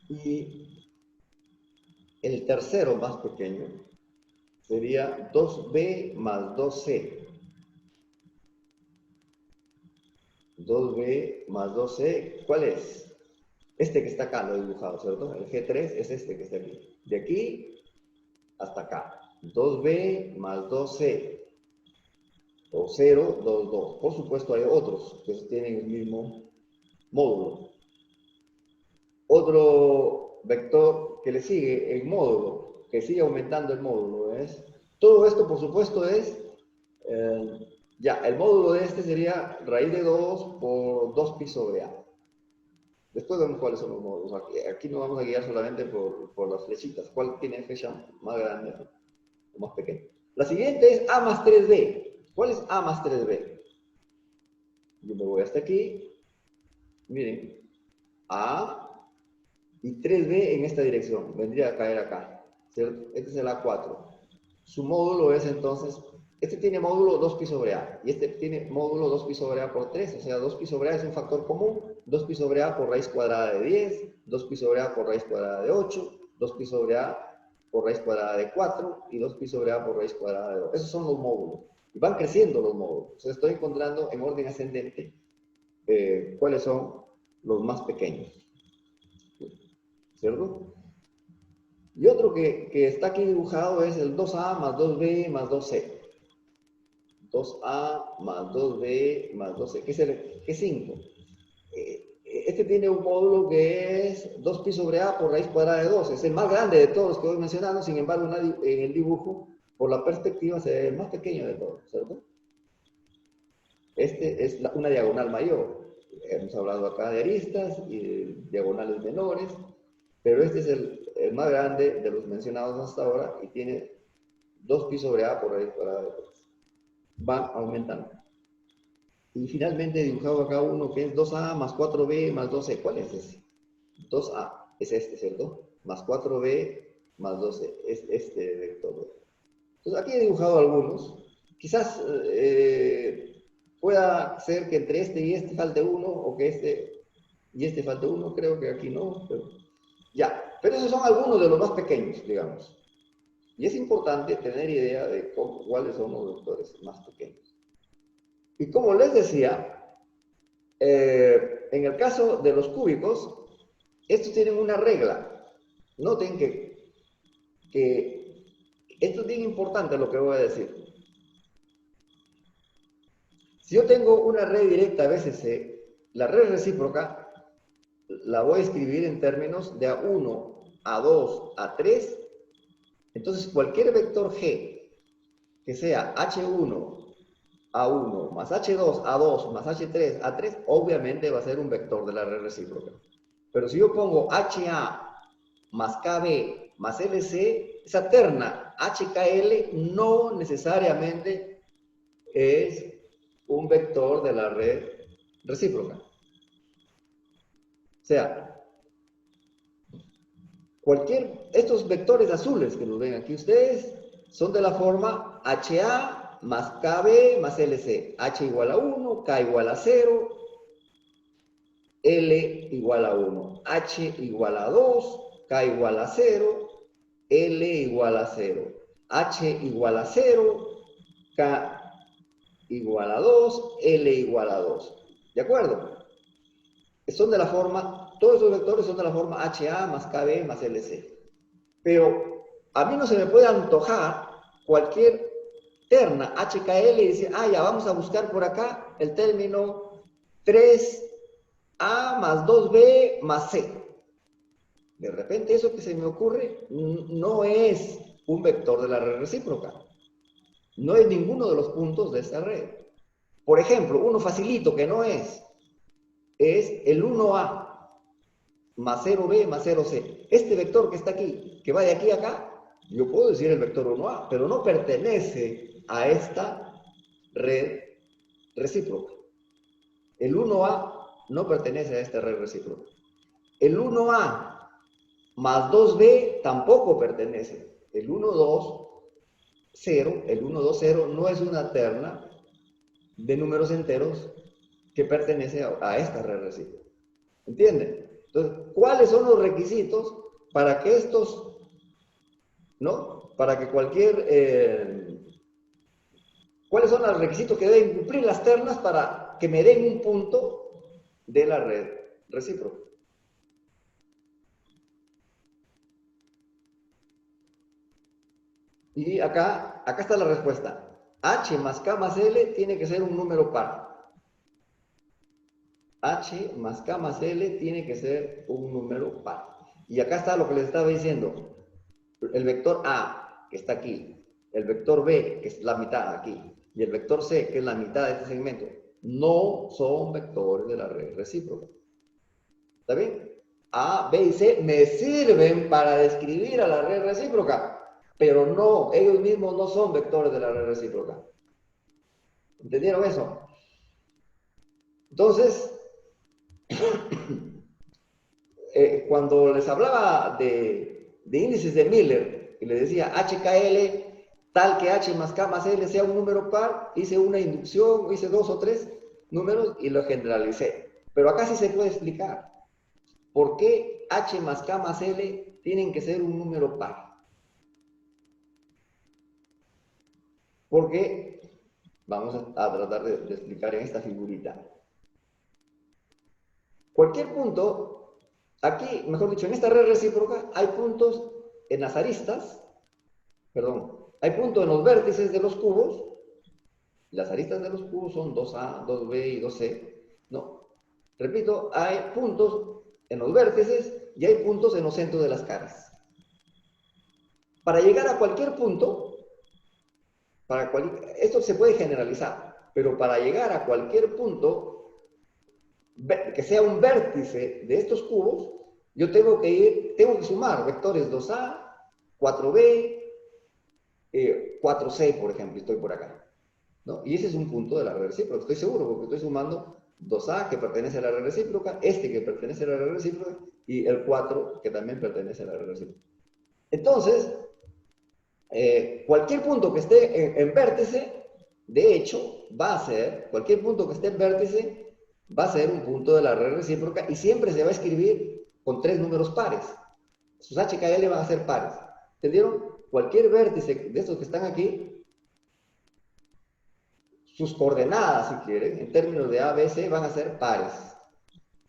Y el tercero más pequeño sería 2B más 2C. 2B más 2C, ¿cuál es? Este que está acá, lo he dibujado, ¿cierto? El G3 es este que está aquí. De aquí hasta acá. 2B más 2C. O 0, 2, 2. Por supuesto hay otros que tienen el mismo módulo. Otro vector que le sigue el módulo, que sigue aumentando el módulo, es... Todo esto, por supuesto, es... el módulo de este sería raíz de 2 por 2 pi sobre A. Después vemos cuáles son los módulos. Aquí nos vamos a guiar solamente por las flechitas. ¿Cuál tiene flecha más grande o más pequeña? La siguiente es A más 3B. ¿Cuál es A más 3B? Yo me voy hasta aquí. Miren. A y 3B en esta dirección. Vendría a caer acá, ¿cierto? Este es el A4. Su módulo es entonces este tiene módulo 2pi sobre A, y este tiene módulo 2pi sobre A por 3, o sea, 2pi sobre A es un factor común, 2pi sobre A por raíz cuadrada de 10, 2pi sobre A por raíz cuadrada de 8, 2pi sobre A por raíz cuadrada de 4, y 2pi sobre A por raíz cuadrada de 2. Esos son los módulos, y van creciendo los módulos. O sea, estoy encontrando en orden ascendente cuáles son los más pequeños, ¿cierto? Y otro que está aquí dibujado es el 2A más 2B más 2C. 2A más 2B más 2C, que es 5. Este tiene un módulo que es 2pi sobre A por raíz cuadrada de 2. Es el más grande de todos los que voy mencionando, sin embargo, en el dibujo, por la perspectiva, se ve el más pequeño de todos, ¿cierto? Este es una diagonal mayor. Hemos hablado acá de aristas y de diagonales menores, pero este es el más grande de los mencionados hasta ahora y tiene 2pi sobre A por raíz cuadrada de 2. Van aumentando. Y finalmente he dibujado acá uno que es 2A más 4B más 12. ¿Cuál es ese? 2A es este, ¿cierto? Más 4B más 12 es este vector. Entonces aquí he dibujado algunos. Quizás pueda ser que entre este y este falte uno, o que este y este falte uno. Creo que aquí no, pero ya. Pero esos son algunos de los más pequeños, digamos. Y es importante tener idea de cuáles son los vectores más pequeños. Y como les decía, en el caso de los cúbicos, estos tienen una regla. Noten que esto es bien importante lo que voy a decir. Si yo tengo una red directa BCC, la red recíproca la voy a escribir en términos de A1, A2, A3. Entonces, cualquier vector G que sea H1, A1 más H2, A2 más H3, A3, obviamente va a ser un vector de la red recíproca. Pero si yo pongo HA más KB más LC, esa terna HKL no necesariamente es un vector de la red recíproca. O sea, estos vectores azules que nos ven aquí ustedes son de la forma HA más KB más LC. H igual a 1, K igual a 0, L igual a 1, H igual a 2, K igual a 0, L igual a 0, H igual a 0, K igual a 2, L igual a 2. ¿De acuerdo? Son de la forma, todos esos vectores son de la forma HA más KB más LC. Pero a mí no se me puede antojar cualquier terna HKL y decir, ya vamos a buscar por acá el término 3A más 2B más C. De repente eso que se me ocurre no es un vector de la red recíproca. No es ninguno de los puntos de esta red. Por ejemplo, uno facilito que no es el 1A más 0B más 0C. Este vector que está aquí, que va de aquí a acá, yo puedo decir el vector 1A, pero no pertenece a esta red recíproca. El 1A no pertenece a esta red recíproca. El 1A más 2B tampoco pertenece. El 1, 2, 0, el 1, 2, 0 no es una terna de números enteros que pertenece a esta red recíproca. ¿Entienden? Entonces, ¿cuáles son los requisitos para que estos, ¿no? Para que ¿cuáles son los requisitos que deben cumplir las ternas para que me den un punto de la red recíproca? Y acá está la respuesta. H más K más L tiene que ser un número par. H más K más L tiene que ser un número par. Y acá está lo que les estaba diciendo. El vector A, que está aquí, el vector B, que es la mitad aquí, y el vector C, que es la mitad de este segmento, no son vectores de la red recíproca. ¿Está bien? A, B y C me sirven para describir a la red recíproca, pero no, ellos mismos no son vectores de la red recíproca. ¿Entendieron eso? Entonces, cuando les hablaba de índices de Miller, y les decía HKL tal que h más k más l sea un número par, hice una inducción, hice 2 o 3 números y lo generalicé. Pero acá sí se puede explicar por qué h más k más l tienen que ser un número par. Porque vamos a tratar de explicar en esta figurita. Cualquier punto, aquí, mejor dicho, en esta red recíproca hay puntos en las aristas, perdón, hay puntos en los vértices de los cubos. Las aristas de los cubos son 2A, 2B y 2C. No, repito, hay puntos en los vértices y hay puntos en los centros de las caras. Para llegar a cualquier punto, esto se puede generalizar, pero para llegar a cualquier punto que sea un vértice de estos cubos, yo tengo que sumar vectores 2A, 4B, 4C, por ejemplo, estoy por acá, ¿no? Y ese es un punto de la red recíproca, estoy seguro, porque estoy sumando 2A que pertenece a la red recíproca, este que pertenece a la red recíproca, y el 4 que también pertenece a la red recíproca. Entonces, cualquier punto que esté en vértice, de hecho, cualquier punto que esté en vértice, va a ser un punto de la red recíproca y siempre se va a escribir con 3 números pares. Sus HKL van a ser pares. ¿Entendieron? Cualquier vértice de estos que están aquí, sus coordenadas, si quieren, en términos de A, B, C, van a ser pares.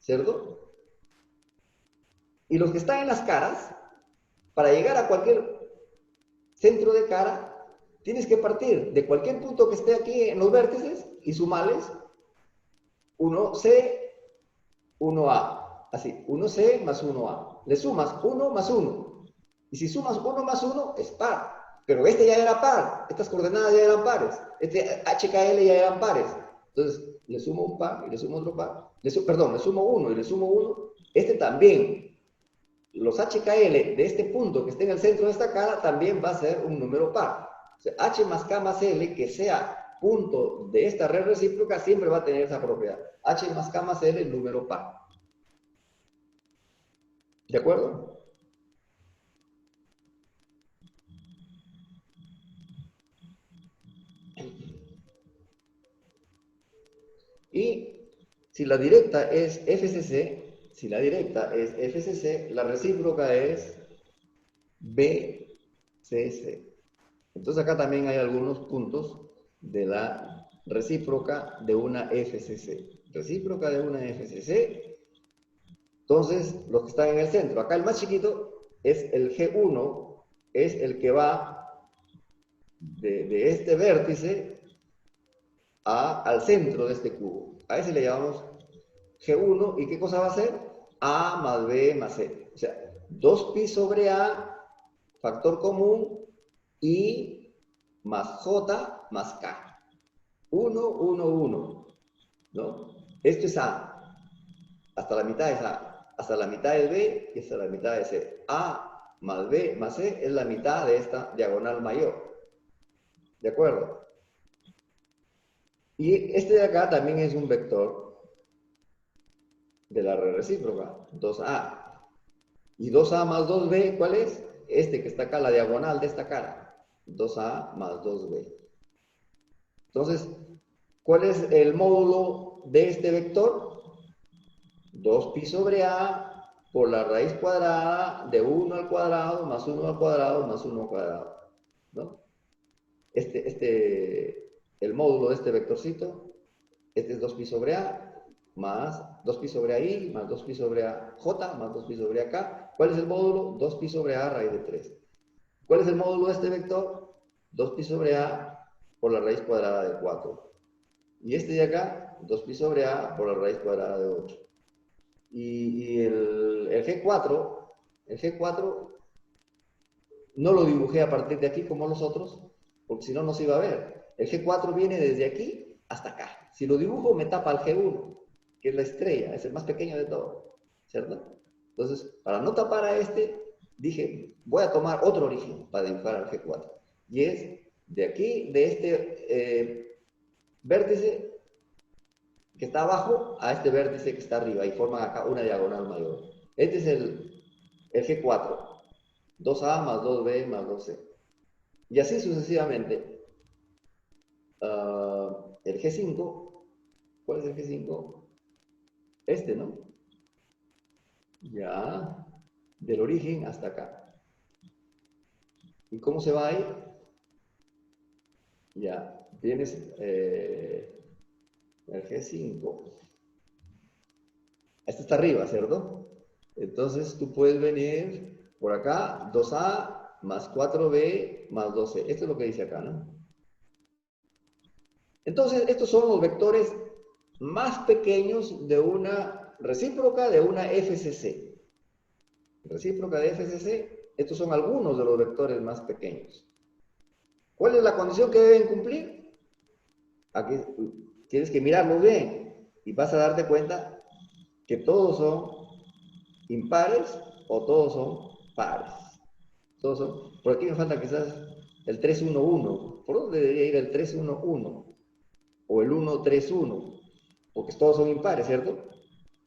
¿Cierto? Y los que están en las caras, para llegar a cualquier centro de cara, tienes que partir de cualquier punto que esté aquí en los vértices y sumarles 1C, 1A. Así, 1C más 1A. Le sumas 1 más 1. Y si sumas 1 más 1, es par. Pero este ya era par. Estas coordenadas ya eran pares. Este HKL ya eran pares. Entonces, le sumo un par y le sumo otro par. Perdón, le sumo 1 y le sumo 1. Este también. Los HKL de este punto que esté en el centro de esta cara también va a ser un número par. O sea, H más K más L que sea punto de esta red recíproca siempre va a tener esa propiedad. H más K más L, número par. ¿De acuerdo? Y si la directa es FCC, la recíproca es BCC. Entonces acá también hay algunos puntos de la recíproca de una FCC. Recíproca de una FCC. Entonces, los que están en el centro. Acá el más chiquito es el G1, es el que va de este vértice al centro de este cubo. A ese le llamamos G1. ¿Y qué cosa va a ser? A más B más C. O sea, 2pi sobre A, factor común, I más J más K. 1, 1, 1. ¿No? Esto es A. Hasta la mitad es A. Hasta la mitad es B y hasta la mitad es C. A más B más C es la mitad de esta diagonal mayor. ¿De acuerdo? Y este de acá también es un vector de la red recíproca, 2A. Y 2A más 2B, ¿cuál es? Este que está acá, la diagonal de esta cara. 2A más 2B. Entonces, ¿cuál es el módulo de este vector? 2pi sobre A por la raíz cuadrada de 1 al cuadrado más 1 al cuadrado más 1 al cuadrado. ¿No? El módulo de este vectorcito, este es 2pi sobre A más 2pi sobre AI más 2pi sobre AJ más 2pi sobre AK. ¿Cuál es el módulo? 2pi sobre A raíz de 3. ¿Cuál es el módulo de este vector? 2pi sobre A por la raíz cuadrada de 4. Y este de acá, 2pi sobre A por la raíz cuadrada de 8. Y el G4 no lo dibujé a partir de aquí como los otros, porque si no, no se iba a ver. El G4 viene desde aquí hasta acá. Si lo dibujo, me tapa el G1, que es la estrella, es el más pequeño de todo, ¿cierto? Entonces, para no tapar a este, dije, voy a tomar otro origen para dibujar al G4. Y es de aquí, de este vértice que está abajo, a este vértice que está arriba, y forman acá una diagonal mayor. Este es el G4. 2A más 2B más 2C. Y así sucesivamente. El G5, ¿cuál es el G5? Este, ¿no? Ya, del origen hasta acá. ¿Y cómo se va ahí? Ya, tienes el G5. Este está arriba, ¿cierto? Entonces tú puedes venir por acá, 2A más 4B más 12. Esto es lo que dice acá, ¿no? Entonces, estos son los vectores más pequeños de una recíproca de una FCC. Recíproca de FCC, estos son algunos de los vectores más pequeños. ¿Cuál es la condición que deben cumplir? Aquí tienes que mirarlo bien y vas a darte cuenta que todos son impares o todos son pares. Todos son, por aquí me falta quizás el 3-1-1. ¿Por dónde debería ir el 3-1-1? O el 1-3-1, porque todos son impares, ¿cierto?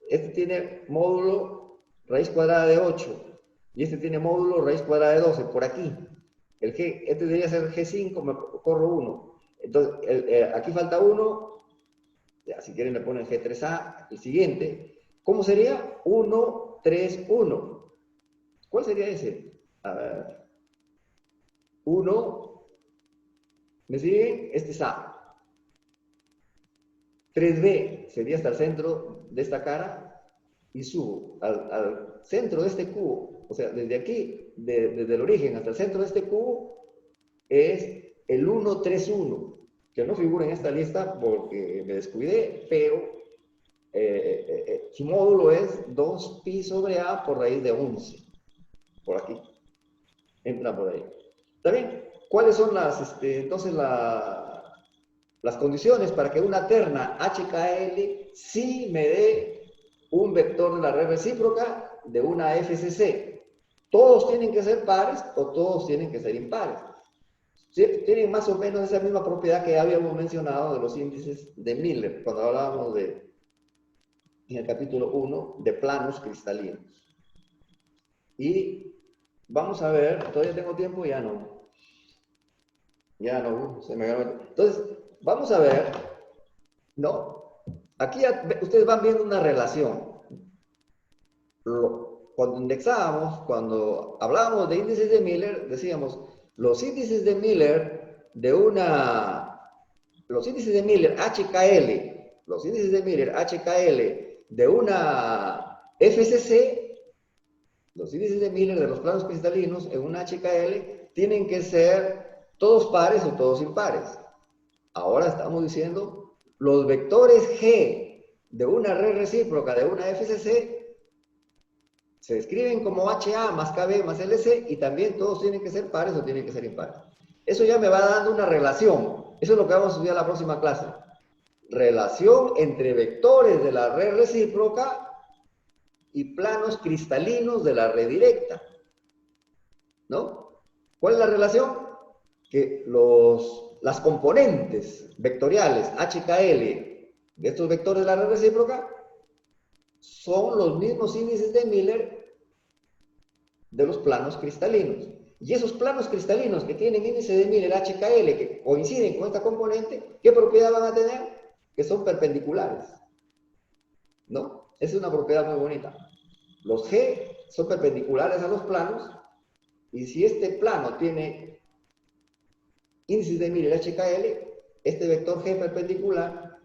Este tiene módulo raíz cuadrada de 8 y este tiene módulo raíz cuadrada de 12, por aquí. Este debería ser G5, me corro 1. Entonces, aquí falta 1, ya, si quieren le ponen G3A, el siguiente. ¿Cómo sería? 1, 3, 1. ¿Cuál sería ese? A ver. 1, ¿me siguen? Este es A. 3B sería hasta el centro de esta cara y subo al centro de este cubo, o sea, desde aquí, desde el origen hasta el centro de este cubo, es el 131, que no figura en esta lista porque me descuidé, pero su módulo es 2pi sobre A por raíz de 11, por aquí, entra por ahí. ¿Está bien? ¿Cuáles son entonces las condiciones para que una terna HKL sí me dé un vector de la red recíproca de una FCC? ¿Todos tienen que ser pares o todos tienen que ser impares? ¿Sí? Tienen más o menos esa misma propiedad que habíamos mencionado de los índices de Miller, cuando hablábamos en el capítulo 1 de planos cristalinos. Y vamos a ver, ¿todavía tengo tiempo? Ya no. Ya no, se me acabó. Entonces, vamos a ver, ¿no? Aquí ustedes van viendo una relación. Cuando indexábamos, cuando hablábamos de índices de Miller, decíamos, los índices de Miller los índices de Miller HKL de una FCC, los índices de Miller de los planos cristalinos en una HKL tienen que ser todos pares o todos impares. Ahora estamos diciendo, los vectores G de una red recíproca de una FCC se escriben como HA más KB más LC y también todos tienen que ser pares o tienen que ser impares. Eso ya me va dando una relación. Eso es lo que vamos a estudiar en la próxima clase. Relación entre vectores de la red recíproca y planos cristalinos de la red directa. ¿No? ¿Cuál es la relación? Que las componentes vectoriales HKL de estos vectores de la red recíproca son los mismos índices de Miller de los planos cristalinos. Y esos planos cristalinos que tienen índice de Miller HKL que coinciden con esta componente, ¿qué propiedad van a tener? Que son perpendiculares. ¿No? Esa es una propiedad muy bonita. Los G son perpendiculares a los planos y si este plano tiene índices de Miller HKL, este vector G perpendicular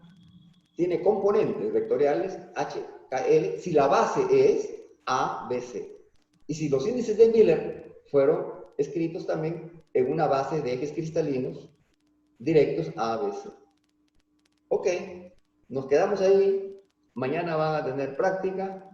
tiene componentes vectoriales HKL si la base es ABC. Y si los índices de Miller fueron escritos también en una base de ejes cristalinos directos ABC. Ok, nos quedamos ahí. Mañana van a tener práctica.